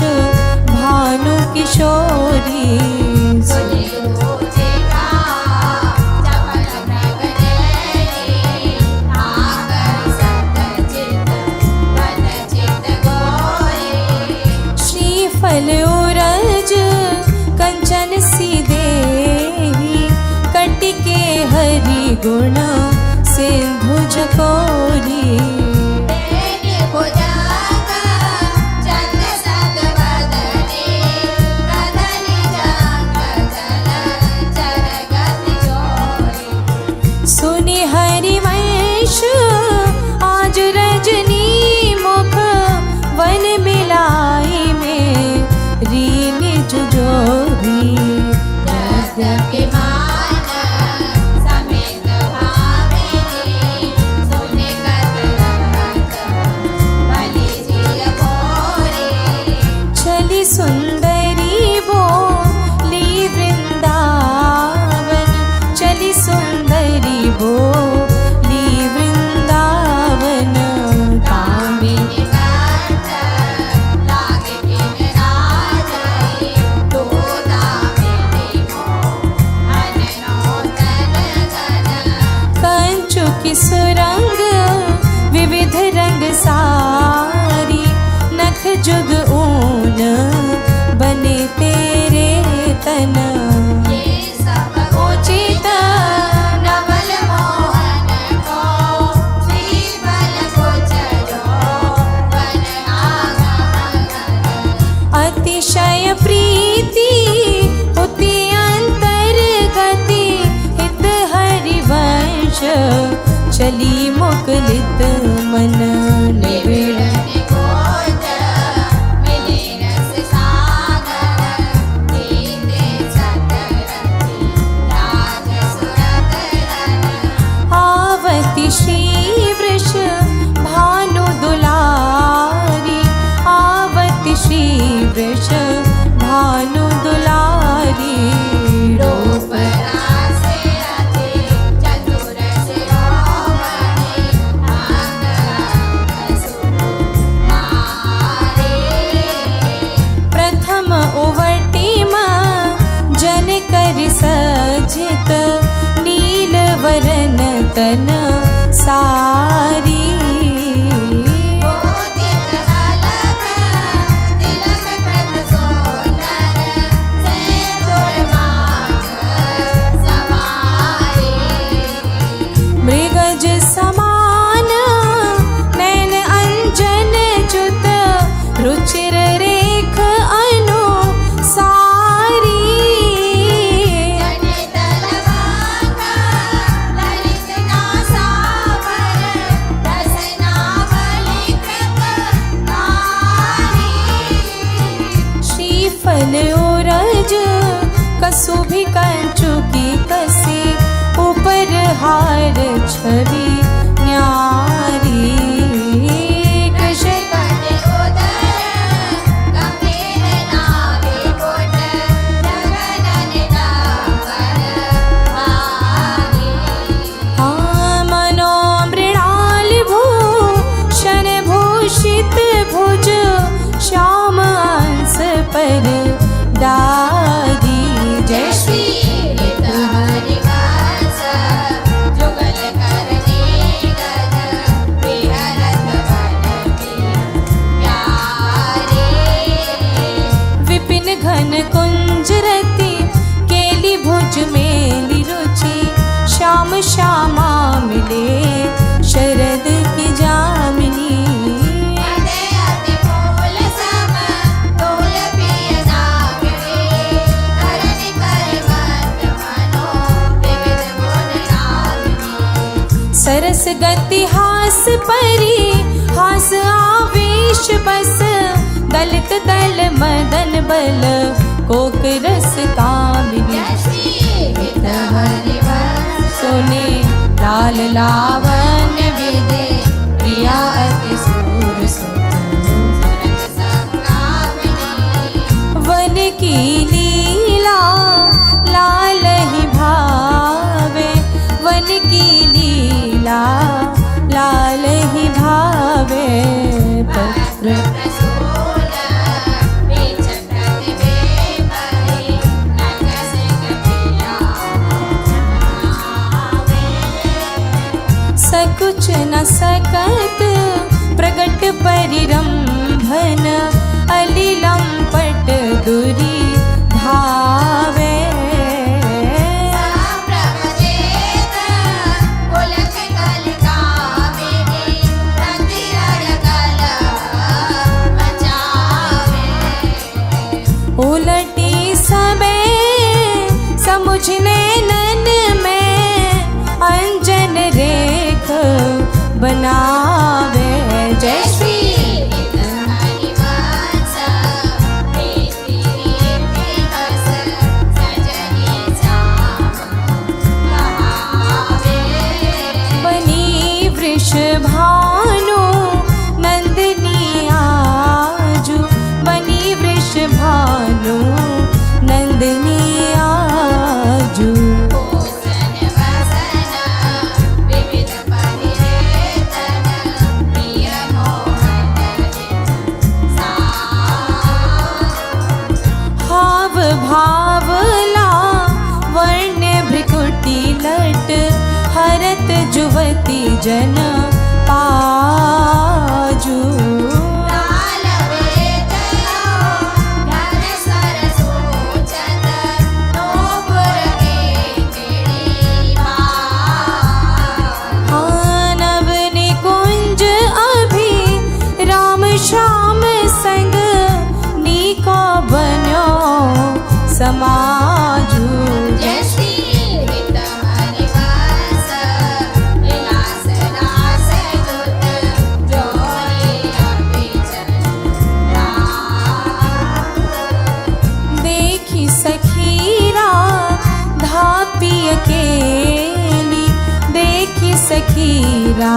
S3: भानु किशोरी श्रीफल उरज कंचन सी देही कटिके हरि गुण सिंधु जकोरी सुनि हरिवंश आज रजनी मुख वन मिलाई में रीन जुजोरी चली सुंदरी बोली वृंदावन चली सुंदरी बोली वृंदावन कामिनी कंचु की सुरंग विविध रंग सारी नख जुग ऊन बने तेरे तन उचित अतिशय प्रीति उति अंतर्गति हित हरिवंश चली मुकलित मन निबिड़ आवती श्री वृष भानु दुलारी आवती श्री वृष भानु दुलारी रूप प्रथम उवटिम जन कर सजित नील वरन तन सारी मृगज समान नैन अंजन च्युत रुचिर रेख अनु सारी श्रीफल उरज कसुभी कंचु की कसी ऊपर हार छवि न्यारी मनो मृणाल भूषण भूषित भुज श्याम अंश पर दारी जय श्री गति हास परी हास आवेश बस दलित दल मदन बल कोक रस कामिनी
S2: जय श्री हित हरिवंश
S3: सोने लाल लावण्य
S2: विदे
S3: प्रिया अति सूर सुत
S2: सुरत संगामिनी
S3: वन की लीला लाल ही भावे वन की लीला लाल ही भावे पत्र
S2: प्रसूल बीच प्रतिबिंबहि नटस कपिला
S3: सकुच न सकत प्रगट परिरंभन अलिलम पट दुरी धावे
S2: प्रभजेत पुलक कलिकामिनी प्रतिरण कल बचावे
S3: उलटी सबे समुझने नन में अंजन रेख बनावे जय श्री
S2: हित हरिवंश प्रीति रीति बस सजनी श्याम कहावे
S3: बनी वृष भानु नंदिनी आजू बनी वृष भानु नंदिनी आजू
S2: भूषण वसन विविध परिरेतन प्रिय मोहन
S3: हाव भावला वर्ण भ्रिकुटी लट हरत जुवती जन पाजू
S2: लाल वेदलो धन सरसोचत नोपुर के चिड़ी भाव
S3: नव निकुंज अभी राम श्याम संग नीका बन्यो समाजू
S2: जय श्री हित हरिवंश विलास रास दुत जोरी अभिचन
S3: देखी सखीरा धापी अकेली देखी सखीरा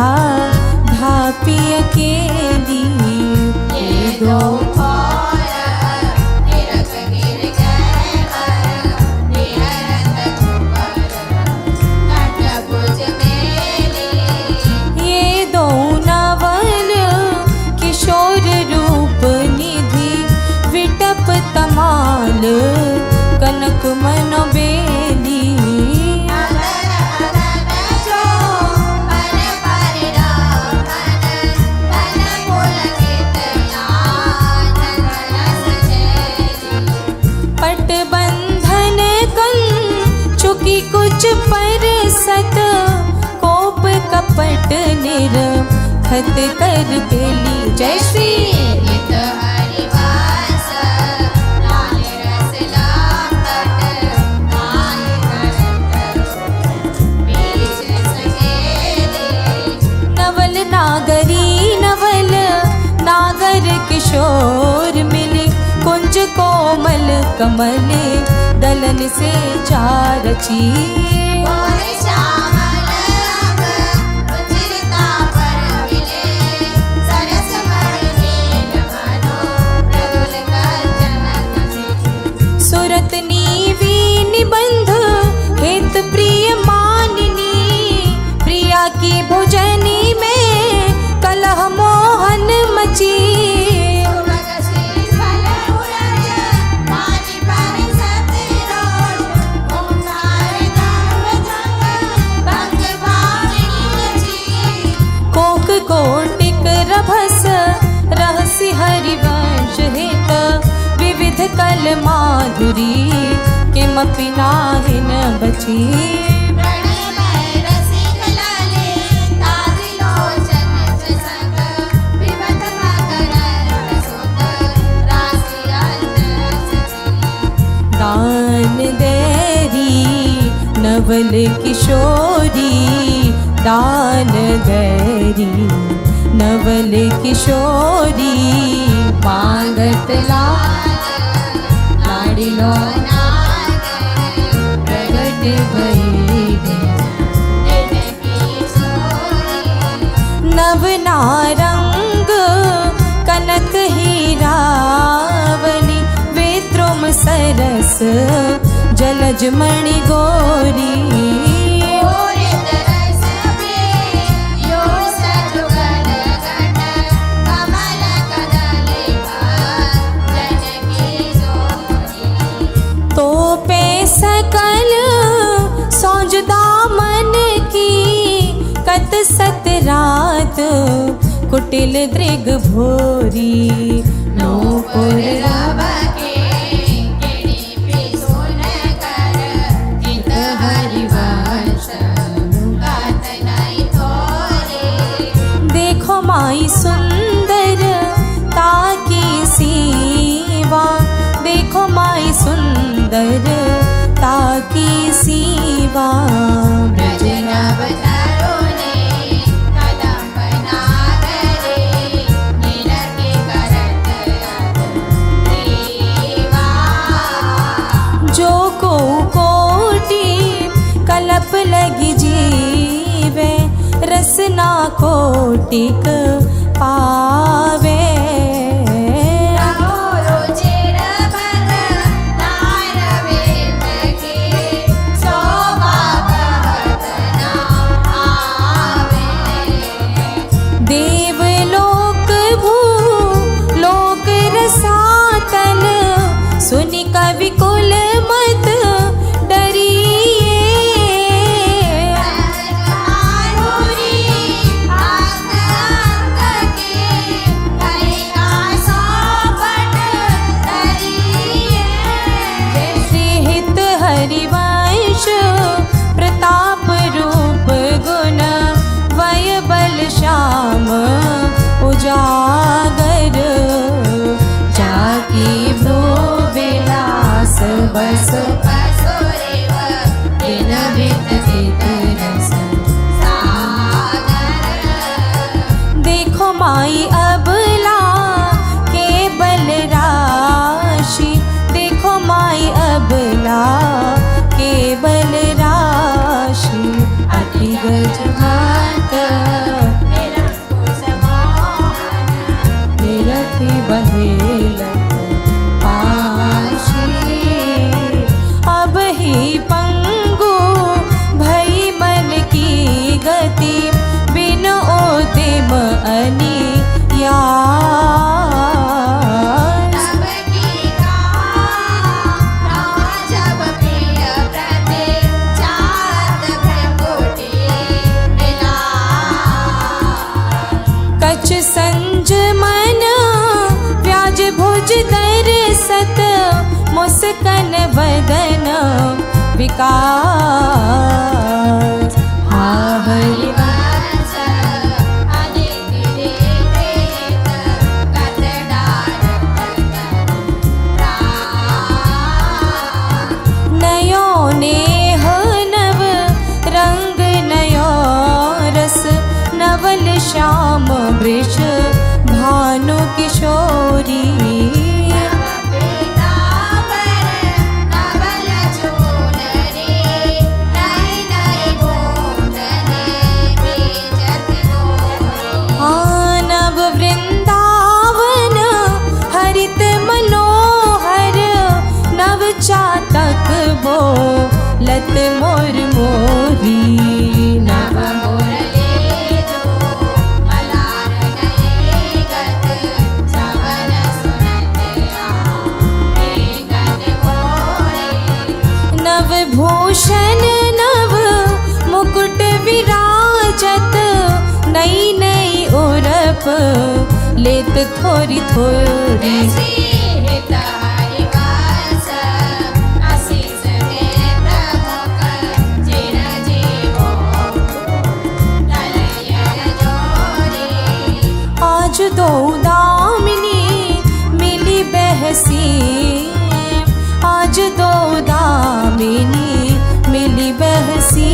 S3: धापी अकेली
S2: ये दो और निरख गिर गए पर निहरत ऊपर नट भुज मेली
S3: ये दो नवल किशोर रूप निधि विटप तमाल कनक मन बेली
S2: अगर अरन जो बन परिरामन धन पुलकित आनंद रस जयली
S3: पट बंधन कन चुकी कुछ पर सत कोप कपट निर खत कर बेली जय श्री
S2: हित हरिवंश लाल रस लापट लाल करत बीच सकेली
S3: नवल नागरी नवल नागर किशोर मिले कुंज कोमल कमल दलन से चारची
S2: और श्यामल अब उजरता पर मिले सरस मणिनील मनो प्रदुल कंचन कसी
S3: सुरत नीवी निबंध हेत प्रिय मानिनी प्रिया की भोजनी में कलह मोहन मची
S2: सुभग शील फल उरज पानी पर सतरोष ओंकार गाव धंग भंग भाविनी लची
S3: कोक कोटिक रभस रहस्य हरिवंश हित विविध कल माधुरी किमपि नाहि न बची
S2: प्रणयमय रसिक लाले तारि लोचन संग विमत मकर रसोत राशि अंतरस
S3: दान देरी नवल किशोरी दान दरी नवल किशोरी मांगत लाडलो प्रगट भई नवना रंग कनक हीरावली वेत्रोम सरस जलज मणि गोरी तो पे सकल सौंजदा मन की कत सत रात कुटिल दृग भोरी नूपुर देखो माई सुंदर ताकी सीवा देखो माई सुंदर ताकी सीवा जो को कोटि कलप लगी जीवे रसना कोटिक पावे देवलोक भू लोक रसातल सुनि कवि कुल मत हरिवंश प्रताप रूप गुण वय बल श्याम उजागर जाकी भ्रो विलास बस देखो माई अबला के बल राशि देखो माई अबला के बल राशि अति गज हाथ निरति बहेल पाशी अब ही पंगु भई मन की गति बिन ओतिम अनिया संज मन व्याज भुज दर सत मुस्कन बदन विकास हा हरिवंश नयो नेह नव रंग नयो रस नवल श्याम वृष भानु किशोरी नव वृंदावन हरित मनोहर नव चातक बो लत मोर मोरी नव भूषण नव मुकुट विराजत नई नई उरप लेत थोड़ी थोड़ी आज दो दामिनी मिली बहसी आज दो दामिनी मिली बहसी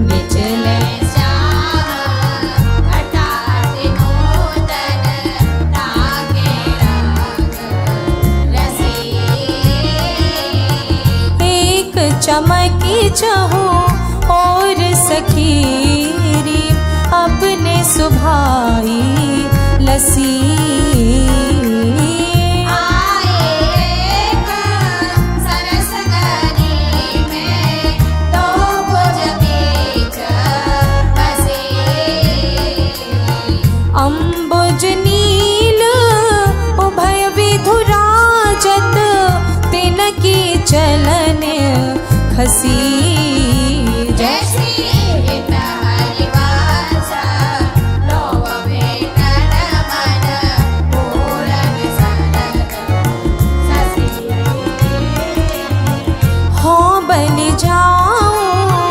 S3: बिचले चमकी चहूँ और सखीरी अपने सुभाई लसी
S2: आए एक सरस गरी में दो भुज बीच बसे
S3: अम्बुज नील उभय विधुराजत तिनकी चलन खसी
S2: जैसी हित हरिवास लोभ भेटन मन पूरन सरद ससी
S3: हो बन जाऊं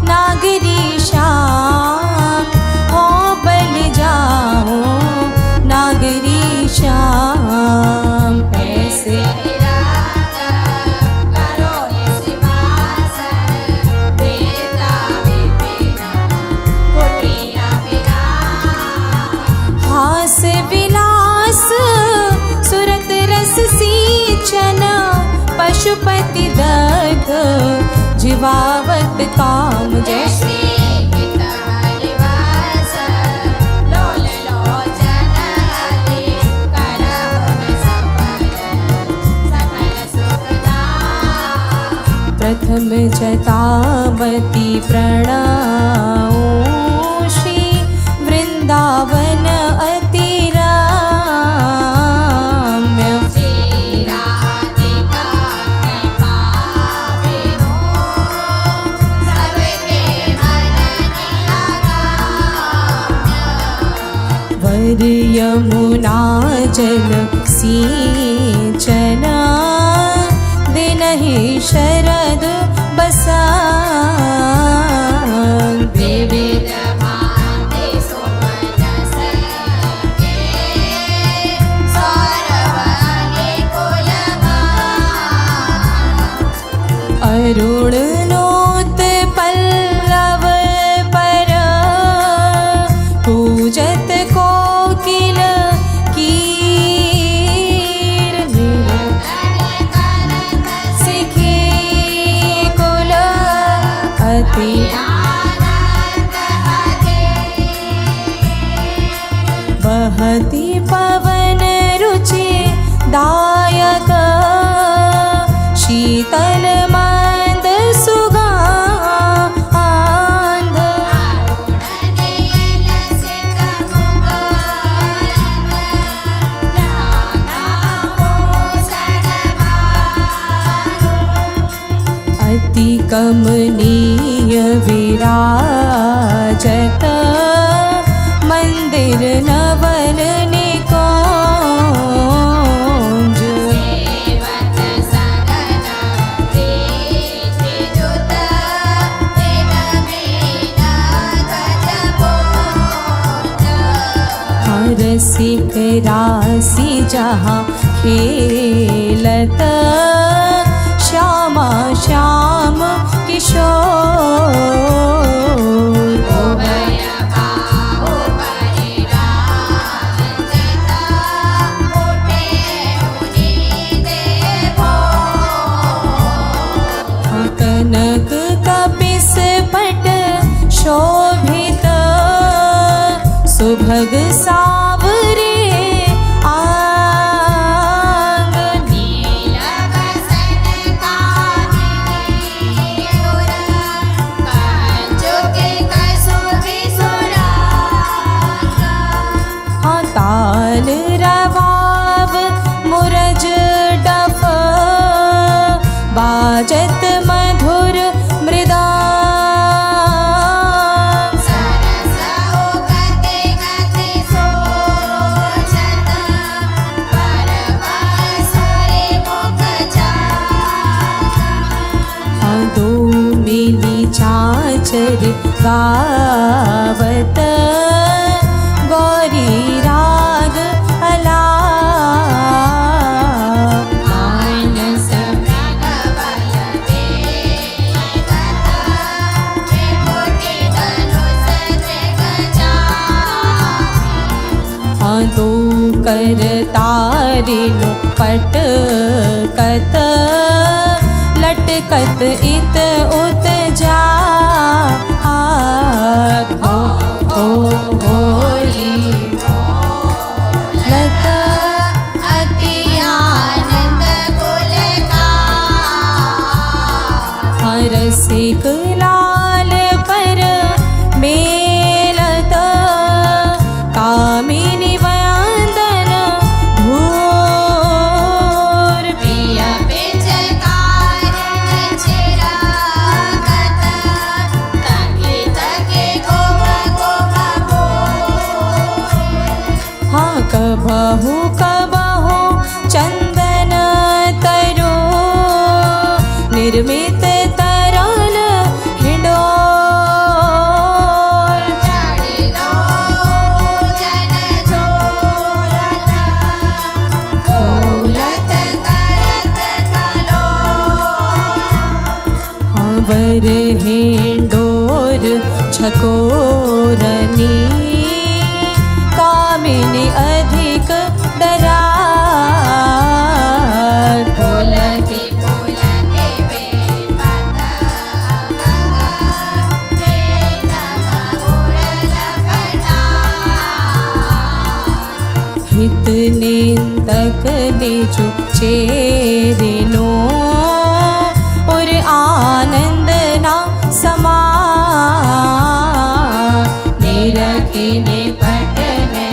S3: नागरी श्याम हो बन जाऊं नागरी श्याम ऐसे
S2: राग करो निवास वेदा विपिन कुटिया विराम
S3: हास विलास सुरत रस सींचन पशुपति दग्ध जीवावत काम जैसे
S2: जैसी हित हरिवास लोल लोचन हरि करहुन सफल सकल सुखदाम
S3: प्रथम जतावती प्रणाऊं श्री वृंदावन अति राम्य
S2: श्रीराधिका कृपा बिनु सबके मन निरागाम्य
S3: वर यमुना जल सिंचन दिनहि शरद बसां
S2: विविध भांति सुमन सके सौरभ कुलमान
S3: अरुण नोत पल्लव पर पूजत कोकिल कीर सिखी कुल अति
S2: आनंद अते
S3: बहती पवन रुचि दायक शीतल मंद सुगंध
S2: अरुणनील सित मुकुरन लाना
S3: अति कमनीय विराजत मंदिर नवल निकुंज
S2: सेवत सगन प्रीतियुत दिन मीना गजबोध
S3: रसिक राशि जहाँ खेलत श्यामा श्याम किशोर
S2: उभय बाहु परिराजत उठे मुनि देवो
S3: कनक कपिस पट शोभित सुभग सावरे आंग
S2: नील बसन कामिनी उर कंचुके कसुभि सुराग
S3: ताल रवाव मुरज डफ बाजत मधुर मृदांग
S2: सरस गति गति सोचत परवसुरि मुख चाह
S3: दो मिली चाचर गावत गौरी राग अलाप
S2: मानस भगवल देवत त्रिपुटी धनुष त्रिगजा
S3: दो कर तारिनु पट कत लट कत इत उत जा होली लत
S2: अति आनंद कुल का
S3: रसिक लाल पर मेलत कामिनी वंदन धूर
S2: प्रिय पिचकार चिरागत तके तके गोम गोम
S3: हाँ कबहु कबहु चंदन तरो निर्मित तरल हिंडोल
S2: चढ़ी लो जन झोलत फूलत करत कलो
S3: वर हिंडोर झकोरनी कामिनी अधिक डरार
S2: पुलके पुलके बेपत
S3: हित निंदक निजु चेरिनो और आनंद ना समा निरखिने पटने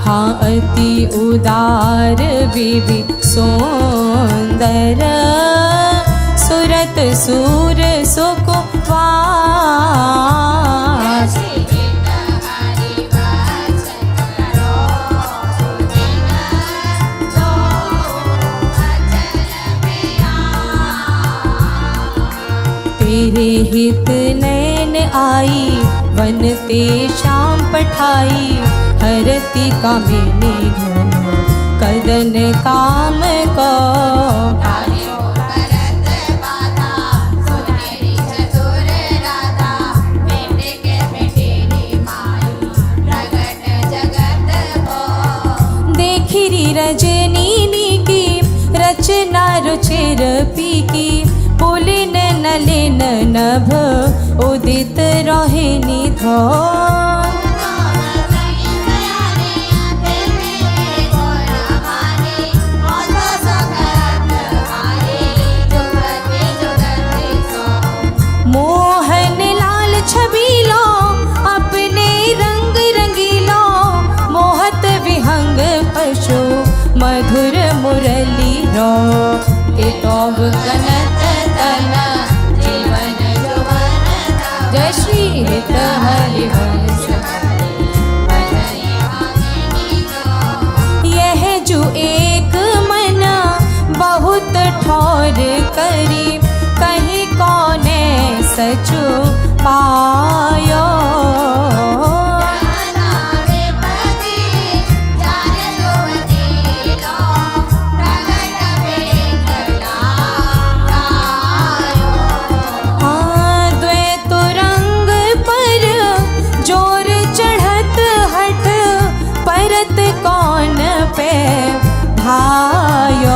S3: हाँ अति उदार विवि सुंदर सुरत सूर सुकुमार तेरे हित नैन आई वन ते शाम पठाई हरती कामिनी घन कदन काम को देखिरी रजनी की रचना रुचिर पी की पुलिन नलिन नभ उदित रहे निधो मोहन लाल छबीलो अपने रंग रंगीलो मोहत विहंग पशु मधुर मुरली रो इतोब कनत तन जीवन जय श्री हित हरिवंश यह जो एक मन बहुत ठौर करी कहीं कौने सचु पायो हाँ द्वैत रंग पर जोर चढ़त हट परत कौन पे भायो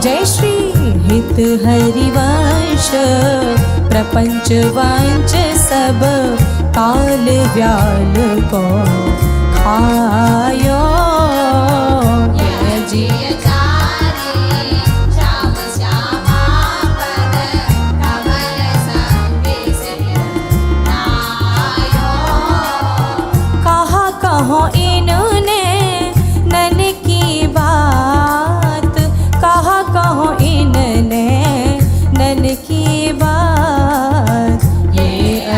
S3: जय श्री हित हरिवंश प्रपंच वंच सब काल व्याल को खायो जी कहा कहो इन्होंने नन की बात कहा कहो इनने नन की बात ये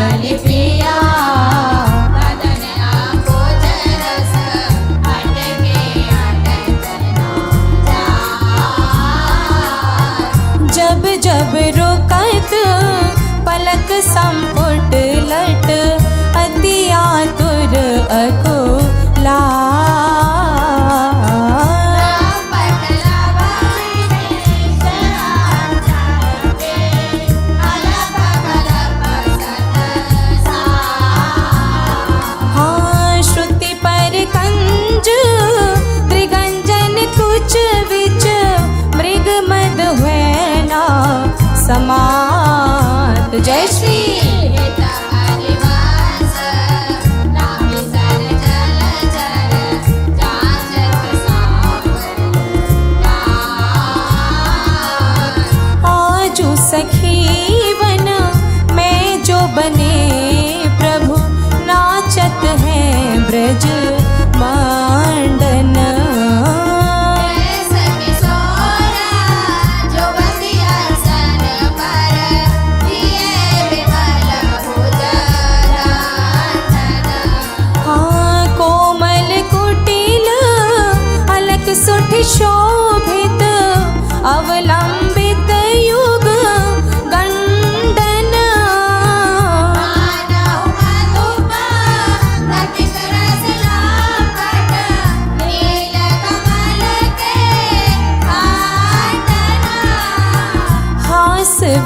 S3: अलिपिया जब जब रुकत पलक संपुट लट अति आतुर अकुला
S2: पटल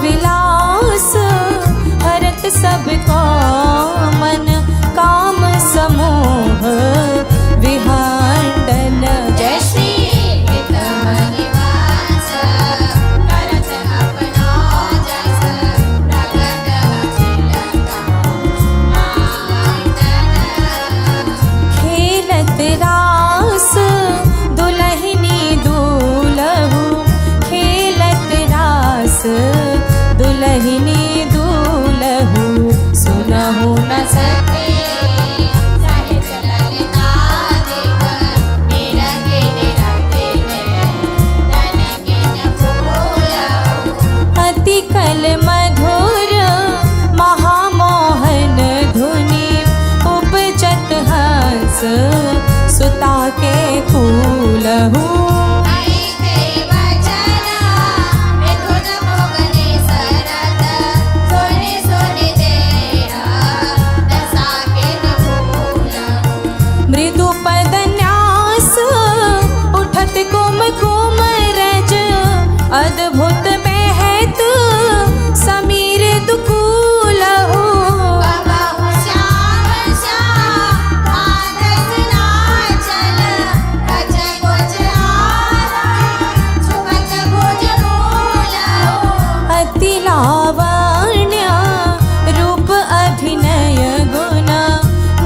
S3: विलास हरत सबका मन काम समूह विहांडन। जय श्री
S2: निवास करत अपनो जस प्रगट
S3: खेलत रास दुलहिनी दूलहु, खेलत रास दुलहिनी दूलहु, सुनहु न
S2: सके साहित्य ललिता देव निरगे निरगे तनके न फूलहु
S3: अति कल मधुर महामोहन धुनि, उपजत हंस सुता के कूलहु।
S2: ऐते वचना मिथुन मोगने सरत सोने सोने देहा दशा के न फूलहु
S3: मृदु पदन्यास उठत कुम कुम रज, अद्भुत महत समीर दुकूलहु।
S2: बाबा श्याम श्याम मानस नाचल कच कुच आरा छुपत भुज मूलहु
S3: अति लावण्य रूप अभिनय गुण,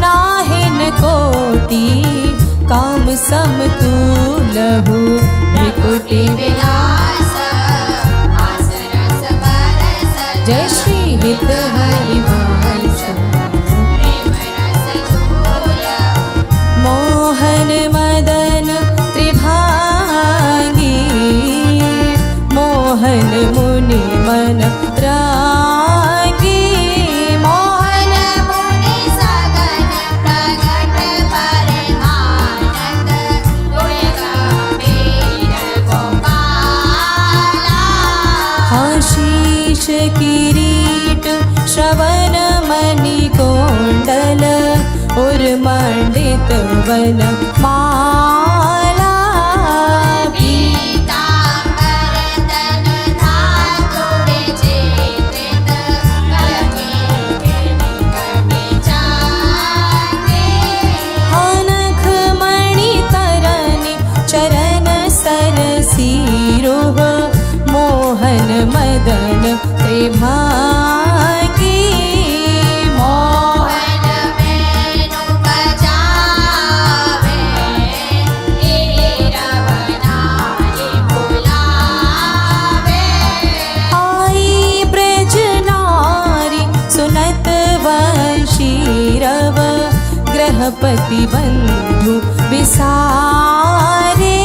S3: नाहिन कोटि काम समतुलहु। भ्रिकुटि
S2: विलास आस रस बरस
S3: जय श्री हित हरिवंश,
S2: प्रेम रस झूलहु
S3: मोहन मदन त्रिभागी, मोहन मुनि मन रागी। मोहन
S2: मोहन मुनि सगन प्रगट परमानंद गुणगा वीर गोपाला
S3: आशीष किरीट श्रवण मणि कोंडल, उर्मंडित वन माला।
S2: पीतांबर तन धातु विचित्रित कलकी कटि चांगे
S3: अनख मणि तरनि चरण सरसीरुह, मोहन मदन त्रिभागी।
S2: मोहन वेणु बजावे रवनारी बुलावे
S3: आई ब्रज नारी सुनत वंशीरव, ग्रहपति बंधु विसारे।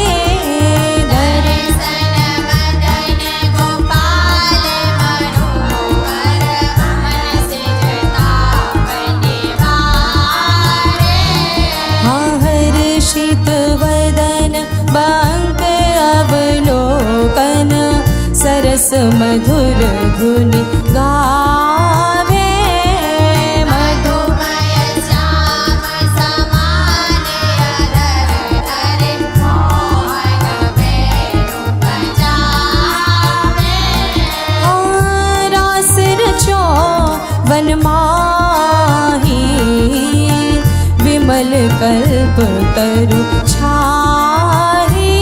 S2: दर्शन मदन गोपाल मनोहर मन सिजताप निवारे
S3: हर्षित वदन बांक अवलोकन, सरस मधुर धुनि गावे।
S2: मधुमय श्याम समान अधर धरे मोहन वेणु बजावे
S3: रास रचो वन माही, विमल कल्प तरु छाही।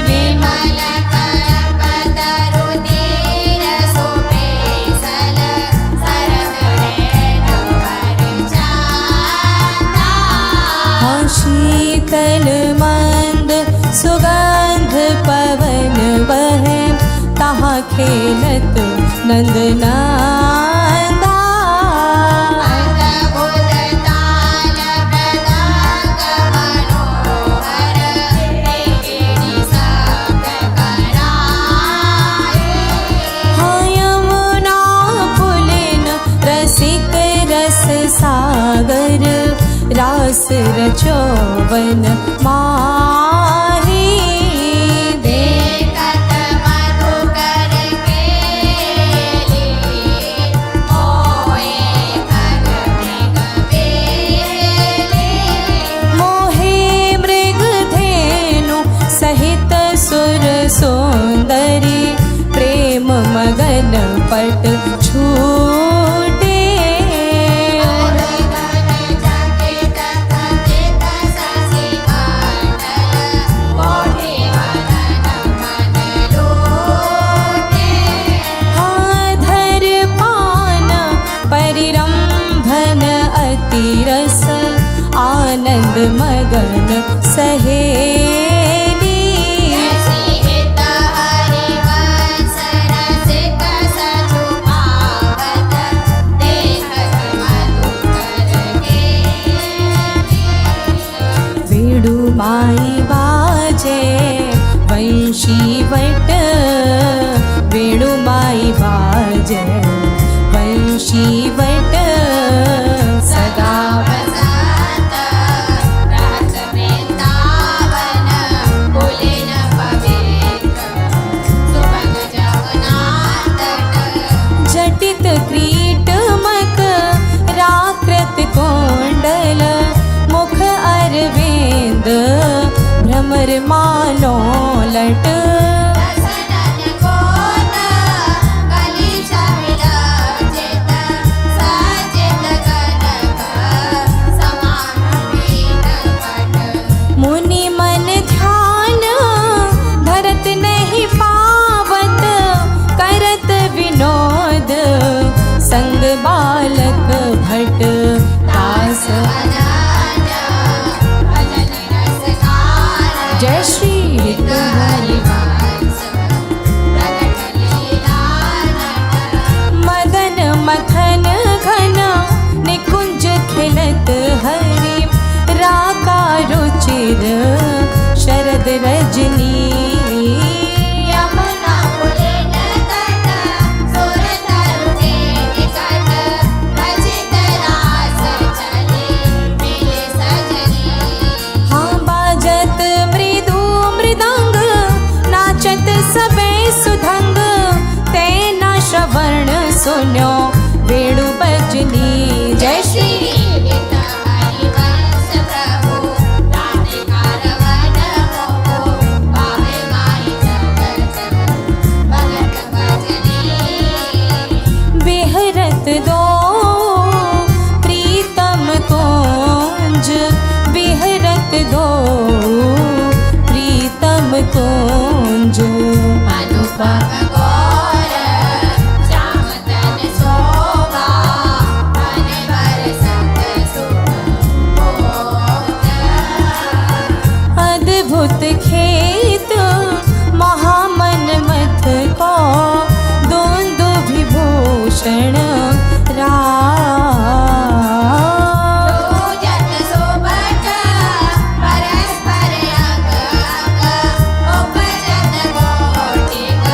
S2: विमल कल्पतरु धीर सुबेसल सरवरेण वरचाता
S3: शीतल मंद सुगंध पवन बहे, तहाँ खेलत नंदनंदा।
S2: अद्भुत ताल मृदंग मनोहर वेणु शब्द कराए
S3: यमुना पुलिन रसिक रस सागर, रास रचोवन माही।
S2: देखत मधुकर केली मोहे खग मृग बेली
S3: मोहे मृग धेनु सहित सुर सुंदरी, प्रेम मगन वंशीवट वेणुमाई बाज वंशीवट सदा
S2: वसंत रात वृंदावन बोले न पवित्र सुभग जगन्नाथ तट
S3: जटित क्रीटमक राकृत कोंडल मुख अरविंद भ्रमर मालो लट
S2: दशनन कोन कली छविलचित सचित कनक समान पीत पट
S3: मुनि मन ध्यान धरत नहीं पावत करत विनोद संग बालक भट दास
S2: भजन रसकार
S3: जय श्री
S2: हरिवंश प्रकट लीला नट
S3: मदन मथन घन निकुंज खिलत हरि राका रुचिर शरद रजनी
S2: यमुना पुलिन तट सुर तरुके निकट रचित रास चले मिले सजनी
S3: हाँ बाजत मृदु मृदंग नाचत सबे सुधंग तेना श्रवण सुनो वेणु बजनी जय श्री
S2: हित हरिवंश प्रभु राधिकार वन मोह पावे माई जगत भगत भजनी
S3: बिहरत दो प्रीतम कुंज बिहरत दो प्रीतम कुंज
S2: अनुपम गौर श्याम तन शोभा मन बरसत सुख मोद
S3: अद्भुत खेत महामन मथ को दोंदु विभूषण रा
S2: पूजत सोबत परस्पर अग अग उपजत कोटिक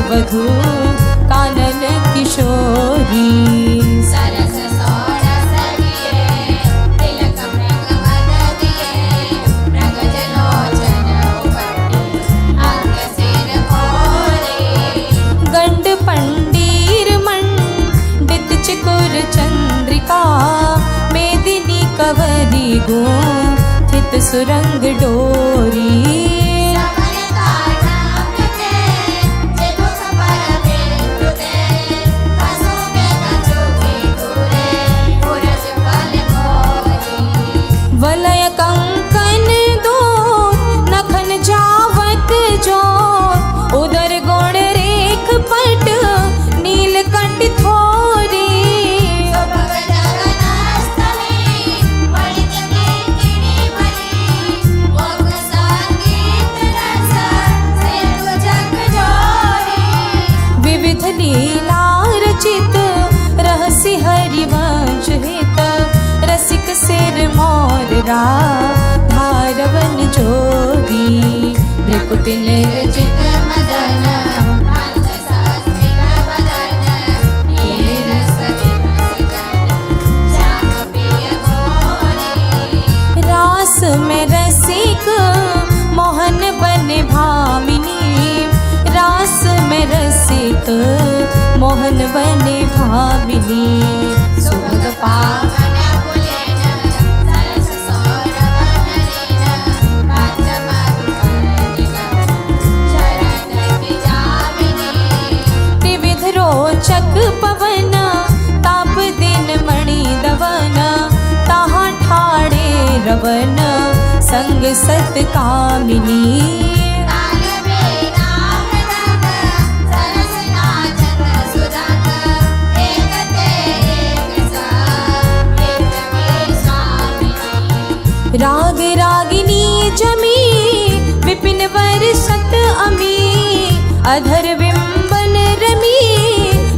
S3: वधू कानन किशोरी
S2: सरस सोरस दिए तिलक मृग मद दिए मृगज लोचन उपटी अंग सिर कोरे
S3: गंड पंडीर मंडित चिकुर चंद्रिका मेदिनी कवरी गुंथित सुरंग डोरी
S2: समरता नाम के जे मुख पर बिंदु दे हसु के कछु की दूरे पुरज फल कोरी
S3: वलय कंकन दो नखन जावत जो उदर गुण रेख पट नीलकंठ थोरी
S2: सुभग जगनस्तनी पढ़ित कीर्तिनी बली मोग संगीत रस सिंधु जग जोरी
S3: विविध लीला रचित रहस्य हरिवंश हित रसिक सिर मोर धारवन जोरी भृकुटि
S2: चित मदन पंच सहस्रिक बदन ये रस विमस जन श्याम प्रिय गोरी
S3: रास में रसिक मोहन बने भामिनी रास में रसिक मोहन बने भामिनी
S2: सुभग पावन पुलेन सरस सौरभ नलिन पंच मधुकर निगम शरण की जामिनी
S3: त्रिविध रोचक पवन ताप दिन मणि दवन ताहा ठाड़े रवन संग सत कामिनी
S2: ताल में नाम रंग सरस नाचत सुरंग एक ते एक सा एक में स्वामिनी
S3: राग रागिनी जमी विपिन वर्षत अमी अधर बिंबन रमी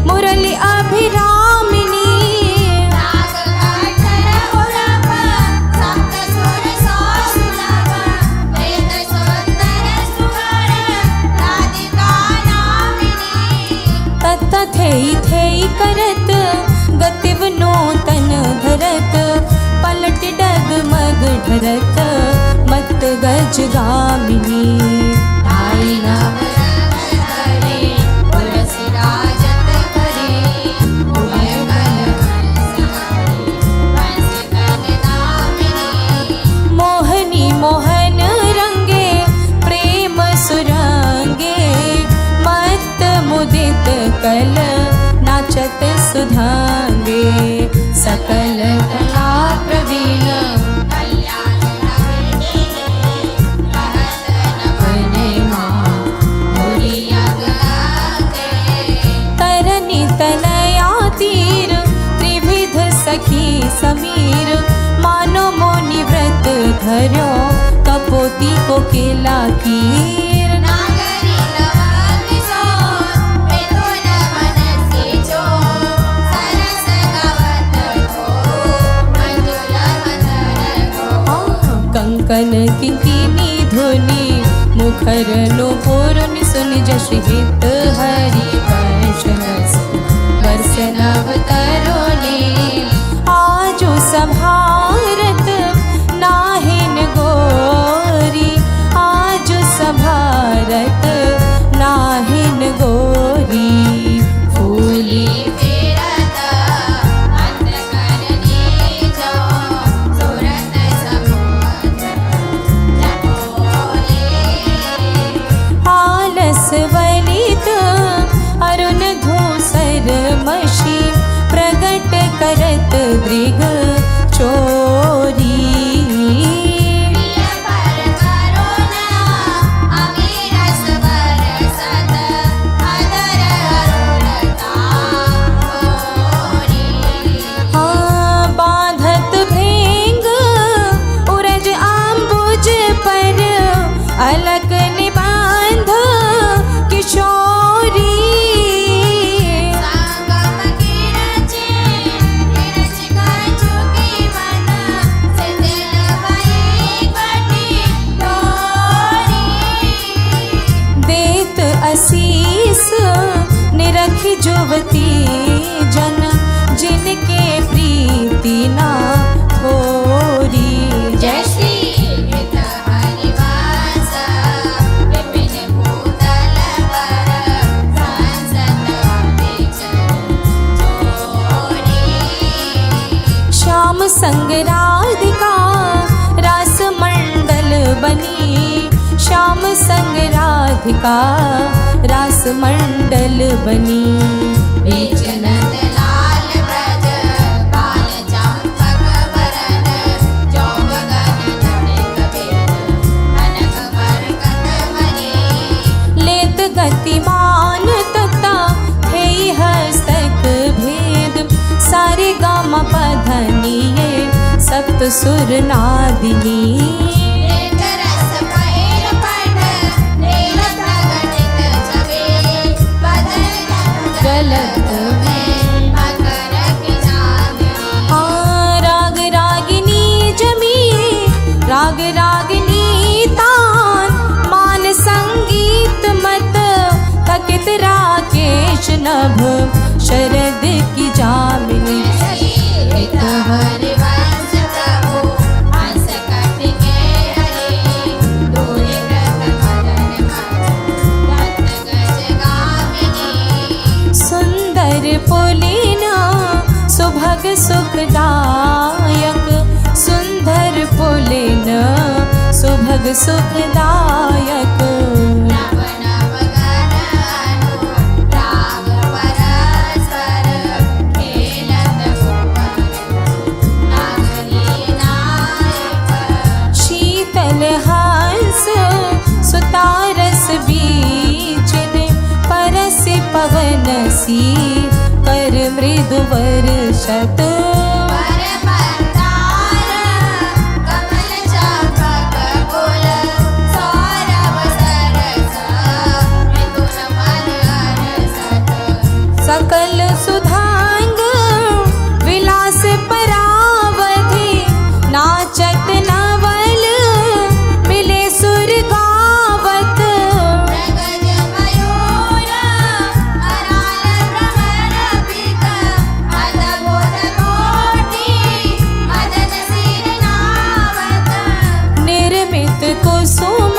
S3: मुरली अभिरामिनी
S2: राग काठर उड़प सप्त सुर सौ सुलभ वेद सुंदर सुगण राधिका नामिनी
S3: तत्थेई थेई करत गतिव नूतन धरत पलट डगमग ढरत मत गज गामिनी
S2: ढाई नव रंग धरे तुलसी राजत करे उभय कल हंसहरि हंस कन नामिनी
S3: मोहनी मोहन रंगे प्रेम सुरंगे मत मुदित कल नाचत सुधांगे सकल कला प्रवीण
S2: कल्याण रवि कहत नभने मां मोरी अग लागे
S3: तरनी तनया तीर त्रिविध सखी समीर मानो मोनि व्रत धर्यो कपोती को केला कीर
S2: नागरी लवंग सो मिथुन मनसी जो सरस गवत को मंजुल मदन को
S3: कंकन किंकिनी धुनि मुखर नुपुर सुनि जश हित हरि वंश वर्ष नव तरुणी आजु संभारत नाहिन गोरी आजु संभारत नाहिन गोरी
S2: फूली फेरत अंधकरणी जो सुरत समुद्र जपोले
S3: आलस वलित अरुण धूस पद्मावती जन जिनके प्रीति ना थोरी।
S2: जय श्री हित हरिवास विपिन भूतल पर संसत जोरी।
S3: श्याम संग राधिका रास मंडल बनी, श्याम संग राधिका रास मंडल बनी।
S2: बीच नंद लाल ब्रज बाल चंपक बरन, जो गगन तड़ित बेद कनक बरकत मणि।
S3: लेत गतिमान तता थे हस्तक भेद, सारे गाम पधनिये सप्त सुर नादिनी।
S2: एक रस पैर पट नील प्रगटित छवि, बदन गलत में मकर की चांदनी।
S3: राग रागिनी जमी राग रागिनी तान, मान संगीत मत थकित राकेश नभ शरद की जामिनी।
S2: हित हरिवंश प्रभु हंस कटिके हरे, दूरी व्रत मदन मद गज गामिनी।
S3: सुंदर पुलिन सुभग सुखदायक, सुंदर पुलिन सुभग सुखदायक।
S2: नव नव गण अनुराग परस्पर, खेलत भुवन नागरी नायक।
S3: शीतल हंस सुतारस बीचिन, परस पवन सी कर मृदु वर्षत।
S2: वर मंदार कमल चंपक फूल, सौरभ सरस मिथुन मन हरसत।
S3: सकल सुधांग विलास परावधि, नाचत नवल मिले सुर गावत।
S2: मृगज मयूर कराल भ्रमर पित, अद्भुत कोटि मदन सिर नावत।
S3: निर्मित कुसुम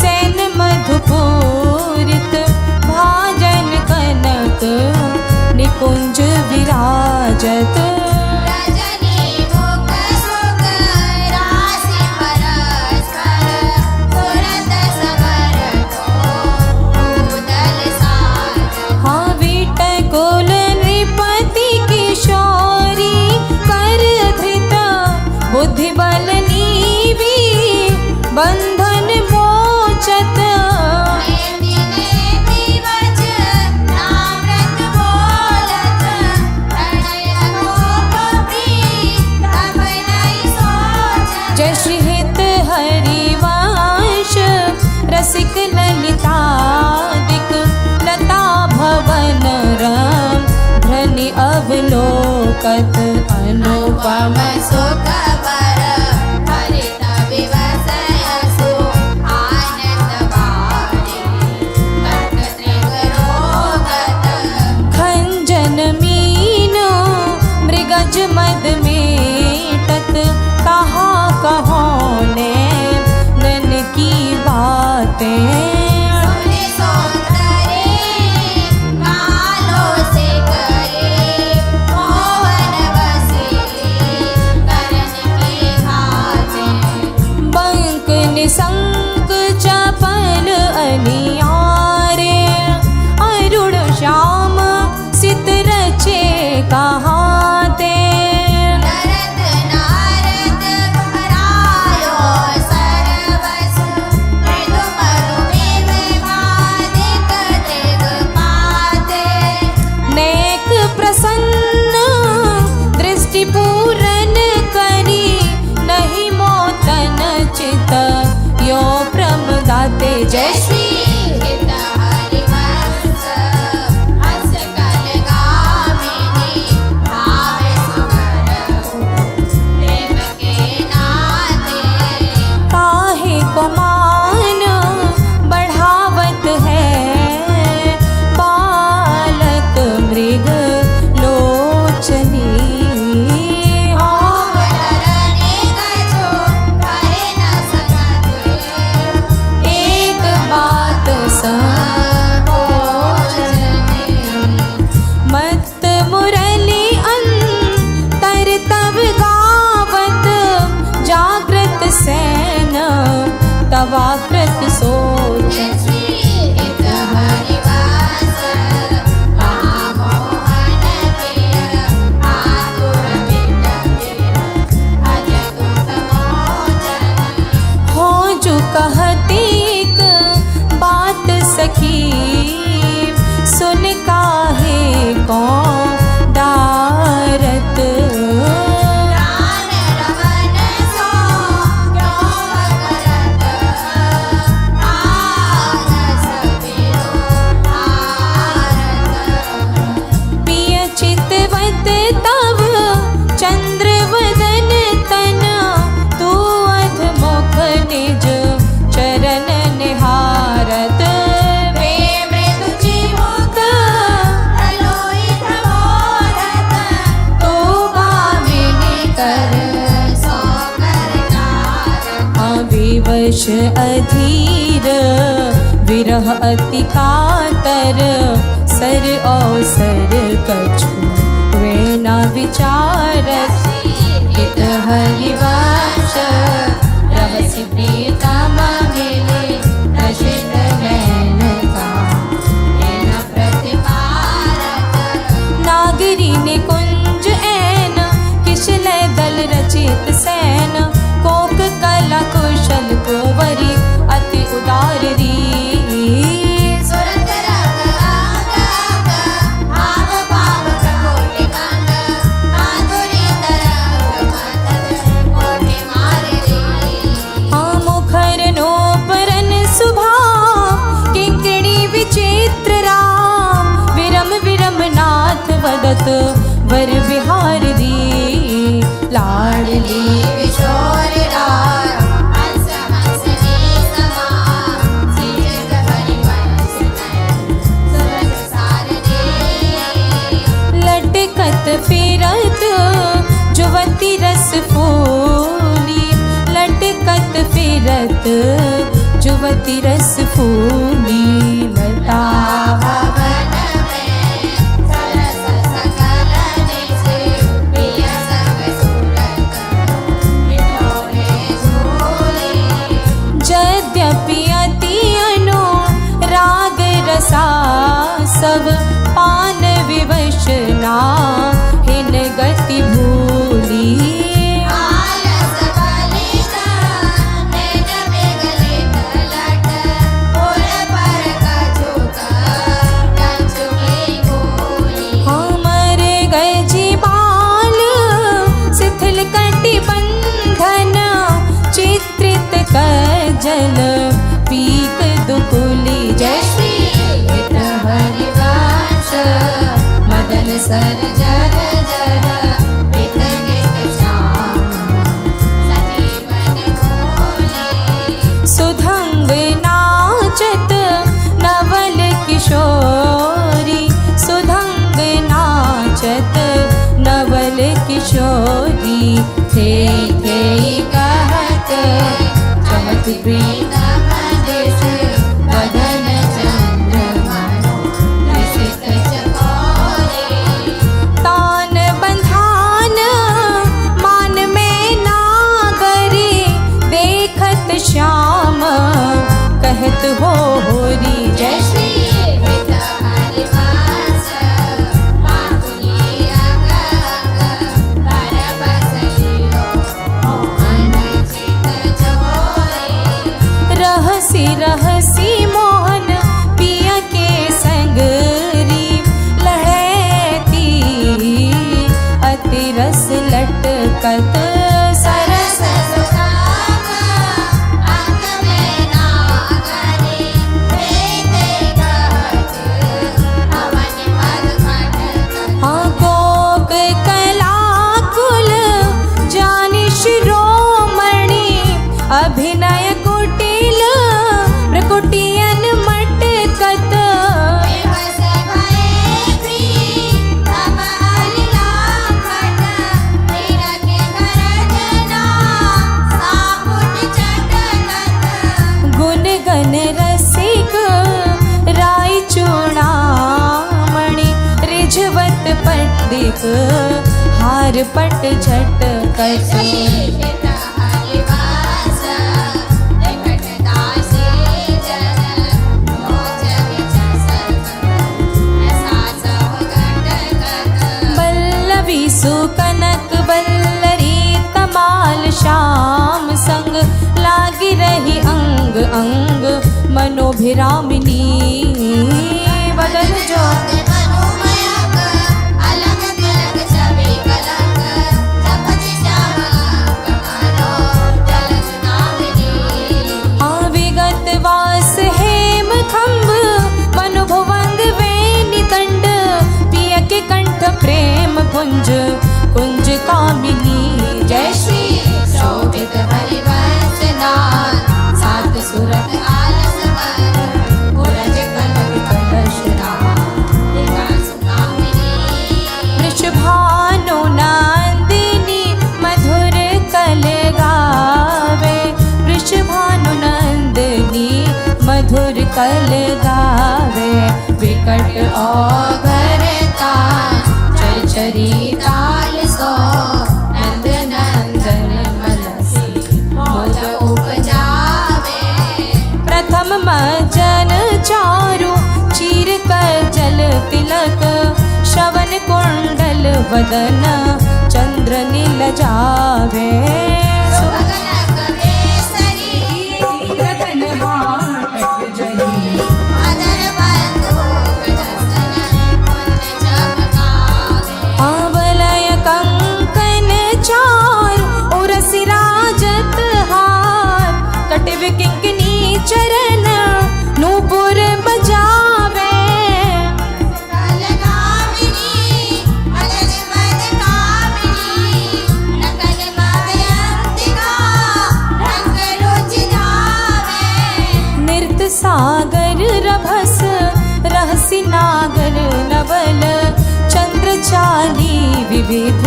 S3: सैन मधुपूरित, भाजन कनक निकुंज विराजत।
S2: रजनी मुख सुख राशि परस्पर, तुरत समर को भूदल साज।
S3: हाँ वीटकुल नृपति किशोरी, कर धृत बुद्धि बल नीवी, बंधन मोचत।
S2: नेति नेति वच नामृत बोलत, प्रणय अनूप प्रीतम नहीं सोचत।
S3: जय श्री हित हरिवंश रसिक ललितादिक, लता भवन राम धनि अवलोकत। अनुपम
S2: सुख बर हरित विवसय सु, आनंद बारी कट त्रिग रोगत।
S3: खंजन मीन मृगज मद मेटत, कहा कहो ने नन की बातें।
S2: सुनि सौंदर्य कालो से करे, मोहन बसे करन की घाते।
S3: बंक निसंक चपल अनियारे, अरुण श्याम सित रचे कहाते।
S2: नरत नारद हरायो सरवस, मृदु मधु मेव मादिक त्रिग पाते।
S3: नेक प्रसन्न दृष्टि पूरन करी, नहीं मोतन चित यो प्रमदाते। जय श्री
S2: हित हरिवंश हंस कल गामिनी, भावे सुकर प्रेम के नाते।
S3: काहे को मान बढ़ावत है, बालक विष अधीर विरह अति कातर सर अवसर कछु वे न विचारत हित हरिवंश रवसि प्रीतम मिले रचित नैन का नैन प्रतिपारक नागरी निकुंज ऐन किशलय दल रचित सैन कोक कला कुशल कुंवरी अति उदार री
S2: सुरत रंग आग भाव भाव प्रकोटि कांड माधुरी तरंग माधव कोटि मारे रे
S3: मुखर नोपरन सुभा किंकणी विचित्र राम विरम विरम नाथ वदत वर विहार री लाडली
S2: किशोर रार हंस हंसने समा सीजत हरिवंश नयन सुरत सार रे
S3: लटकत फिरत जुवती रस फूली लटकत फिरत जुवती रस फूली लता
S2: भवन में सरस सकल निज प्रिय संग सूरत मिठोरे झूले
S3: यद्यपि अति अनु राग रसा सब पान विवश ना हिन गति भूली
S2: आलस बलित नैन मेघलित लट उड़ पर कछुक कंचुकी गोली
S3: हमर गजी बाल शिथिल कटि बंधन चित्रित कजल पीक दुकुली जय श्री
S2: हित हरिवंश मदन सर जर जर हित गित श्याम सजीवन भोले
S3: सुधंग नाचत नवल किशोरी सुधंग नाचत नवल किशोरी थे कहत चमक
S2: प्रीतम देश बदन चंद्र मनो निशित चकोरे
S3: तान बंधान मान में नागरी देखत श्याम कहत हो होरी जय
S2: श्री हित हरिवंश मातुली अंग अंग कर बसलियो मन चित चोरे
S3: रहसी रहसी मोहन पिया के संग री लहती अति रस लटकत सरस
S2: सरस सुदाम अंग में नागरी प्रीति कहत अवनि पद खटकत
S3: हाँ कोक कलाकुल जानि शिरोमणि अभिनय कुटिल प्रकुटियन मटकत
S2: विवश भये प्रीतम हरिलाखट निरखे गरजना सापुट चटकत
S3: गुण गन रसिक राय चूड़ामणि रिझवत पट्टिक हार पट झटकत
S2: हित हरिवंश निकट दासी जन मोच विचसत ऐसा सब घटकत
S3: वल्लवी सुकनक वल्लरी तमाल श्याम संग लागी रही अंग अंग मनोभिरामिनी बदन जो
S2: मनोमयक अलग तिलक छवि कलक जपति श्याम कमानो जल सुनामिनी
S3: विगत वास हेम खंभ मनुभुवंग वेनि दंड पिय के कंठ प्रेम कुंज कुंज कामिनी जय श्री
S2: शोभित हरिवंश नाथ सात सुरत आलस वर पुरज कनक कलश राम सुनामिनी
S3: वृषभानु नंदिनी मधुर कल गावे वृषभानु कल गावे
S2: विकट औघरता चरचरी ताल सो नंद नंदन मलसी मोद उपजावे
S3: प्रथम मजन चारु चीर कर जल तिलक श्रवण कुंडल वदन चंद्र नील जावे
S2: सुभगन कवेसरी
S3: रतन वाटक जरी
S2: अदर बंधु गजसन पुण्य चमकावे
S3: आवलय कंकन चारु उरसि राजत हार कटिव किंकनी चरण नूपुर बजावे
S2: कलगामिनी मदन मद कामिनी नकल भयंतिका रंग रुचि धावे
S3: नृत्य सागर रभस रहसि नागर नवल चंद्र चाली विविध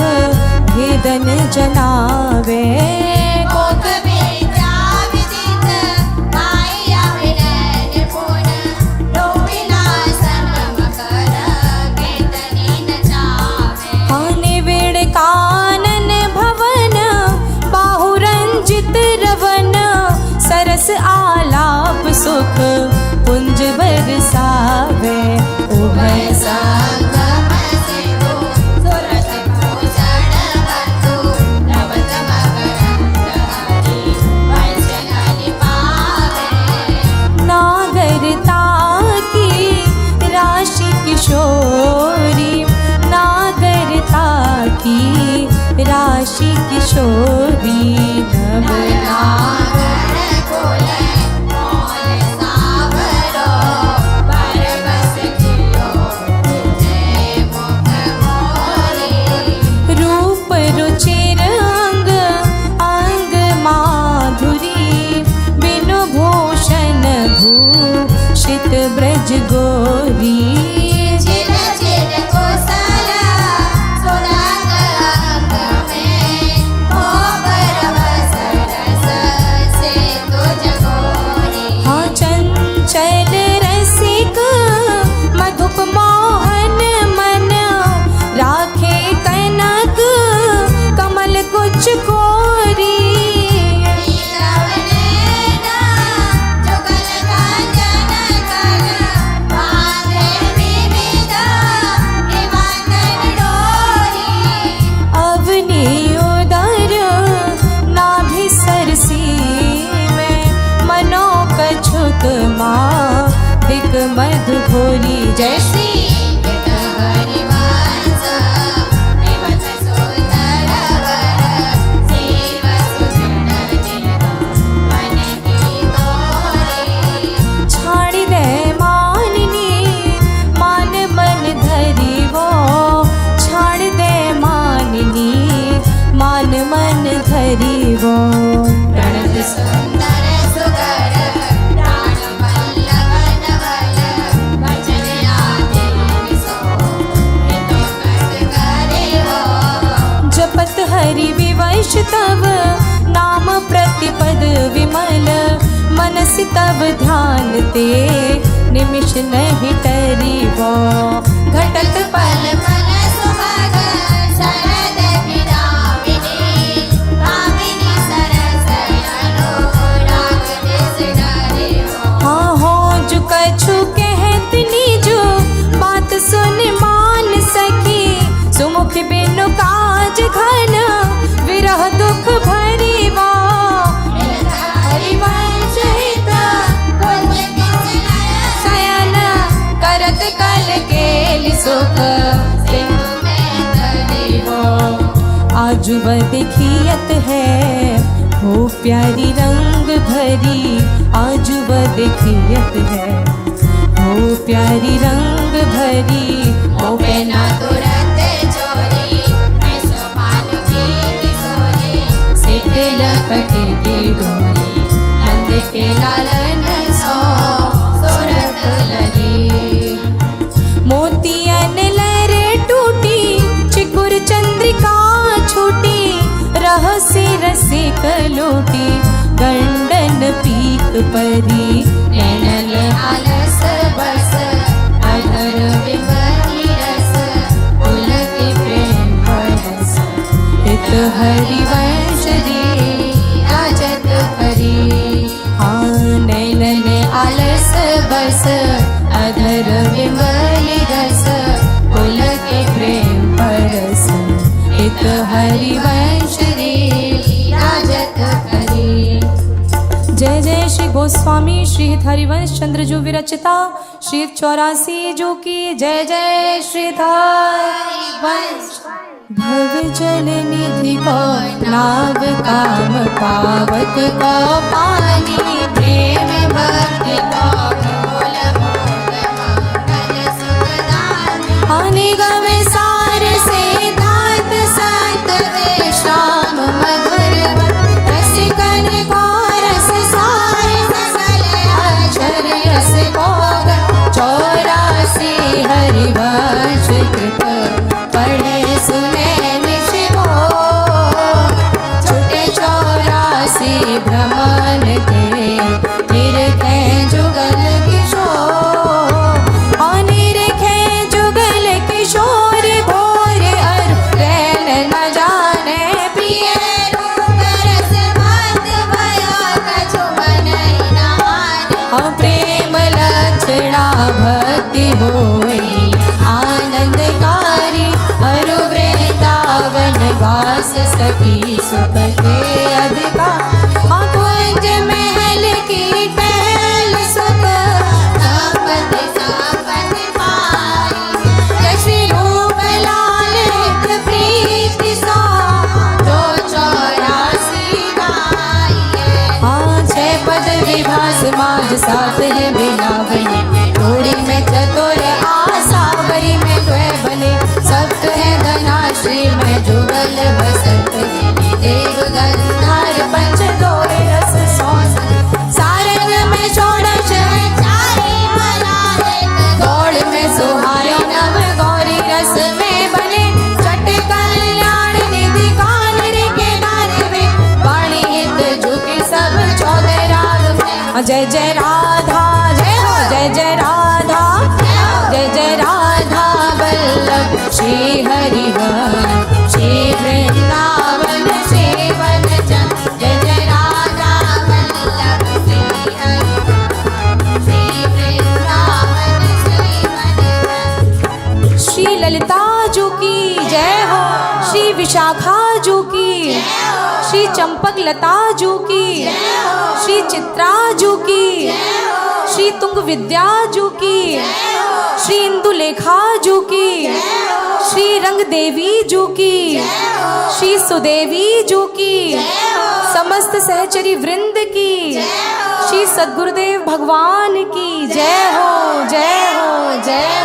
S3: भेदन जनावे
S2: कोक विद्या विदित माया विनय निपुण लोभिनाशन मकर कीर्तनी नचावे
S3: आने वेड़ कानन भवन बाहुरंजित रवन सरस आलाप सुख पुंज बरसावे उभय
S2: संगम सिंधु सुरत भूषण बंधु नवत मकरंद हरि वंशनलि पावे
S3: नागरता की राशि किशोरी नागरता की राशि किशोरी नवला
S2: नागर कुल मौल सावरो परबस कियो जय मुख मोरी
S3: रूप रुचिर अंग अंग माधुरी बिनु भूषण भूषित ब्रज गोरी
S2: चिर चिर कुशल सुरंग अंग में हो परबस रस से तुझ गोरी
S3: हाँ चंचल रसिक मधुप मोहन मन राखे कनक कमल कुछ कोरी अवनी उदर नाभि सरसी में मनो कछुक माँ दिक मधु भोरी जैसी छाड़ी दे माननी मान मन धरी वो छाड़ दे माननी मान मन धरी वो
S2: प्रणत सुंदर सुगर प्राण वल्लभ नवल वचन आदि विसो ऋतु कट करे हो
S3: जपत हरि विवश तव नाम प्रतिपद विमल मनसि तव ध्यान ते निमिष नहीं टरी वो घटत
S2: पल पल सुभग शरद विरामिनी कामिनी सरस अनुराग दिस डरे हो
S3: हाँ हो जो कछु कहतनी जो बात सुन मान सकी सुमुख बिनु काज घन विरह दुख भरी वो
S2: हरिवंश हित कुंज
S3: शयन करत कल केलि सुख
S2: सिंधु में तरी हो
S3: आज वह देखियत है हो प्यारी रंग भरी आज वह देखियत है हो प्यारी रंग भरी
S2: हो पेना तुरंत चोरी मैं सोपान की किशोरी सिट लपट की डोरी नंद के लालन सो सुरत लगी
S3: मोतियन लहरे टूटी चिकुर चंद्रिका छूटी रहस्य रसिक लूटी गंडन पीक परी
S2: नैनल आल
S3: हरिवंश रे राजत करी। हाँ नैनन आलस बस अधर विमल रस पुलक प्रेम परस इत हरिवंश रे राजत करी। जय जय श्री गोस्वामी श्री हरिवंश चंद्र जो विरचिता श्री 84 जो की जय जय श्री हरिवंश। भव जल निधि को नाव काम पावक को पानी
S2: प्रेम भक्ति को मूल मोद मंगल सुखदानी।
S3: निगम सार से धात संत विश्राम मधुर रसिकन को रस सार अक्षर रस भोग 84 हरिवंश कृत पढ़े सुने निशिभो छुटे 84 भ्रमण के निरखे जुगल किशोर निरखे जुगल किशोर भोर अर रैन न जाने
S2: प्रिय रूप रस मत भयो कछु मनहि न हानि।
S3: प्रेम लक्षणा भक्ति होई आनंदकारी अरु वृंदावन वास सखी सुख के अधिकार। कुंज महल की टहल सुख
S2: संपत्ति संपत्ति पाई।
S3: श्री रूप लाल हित प्रीति सा
S2: जो 84 गाइए।
S3: छह पद विभास माज सात है बिलावली थोड़ी में चतुर आशा बरी में द्वय बने सप्त है धनाश्री में जुगल बसत देव गंधार पंच दोरे रस सौस सारंग में षोडश
S2: चारि मलाले
S3: दौड़ में सुहायो नव गौरी रस में बने चट कल्याण निधि कान रे के दान में वाणी हित झुके सब 14 राग में। जय जय राधा जय हो जय जय राधा जय जय राधा वल्लभ श्री हरिवंश श्री वृंदावन सेवन चंद।
S2: जय जय राधा वल्लभ श्री हरिवंश श्री वृंदावन सेवन।
S3: श्री ललिता जो की जय हो श्री विशाखा जो की श्री चंपक लता जो की श्री चित्रा जो की श्री तुंग विद्या जो की श्री इंदुलेखा जो की श्री रंग देवी जो की श्री सुदेवी जो की समस्त सहचरी वृंद की श्री सद्गुरुदेव भगवान की जय हो जय हो जय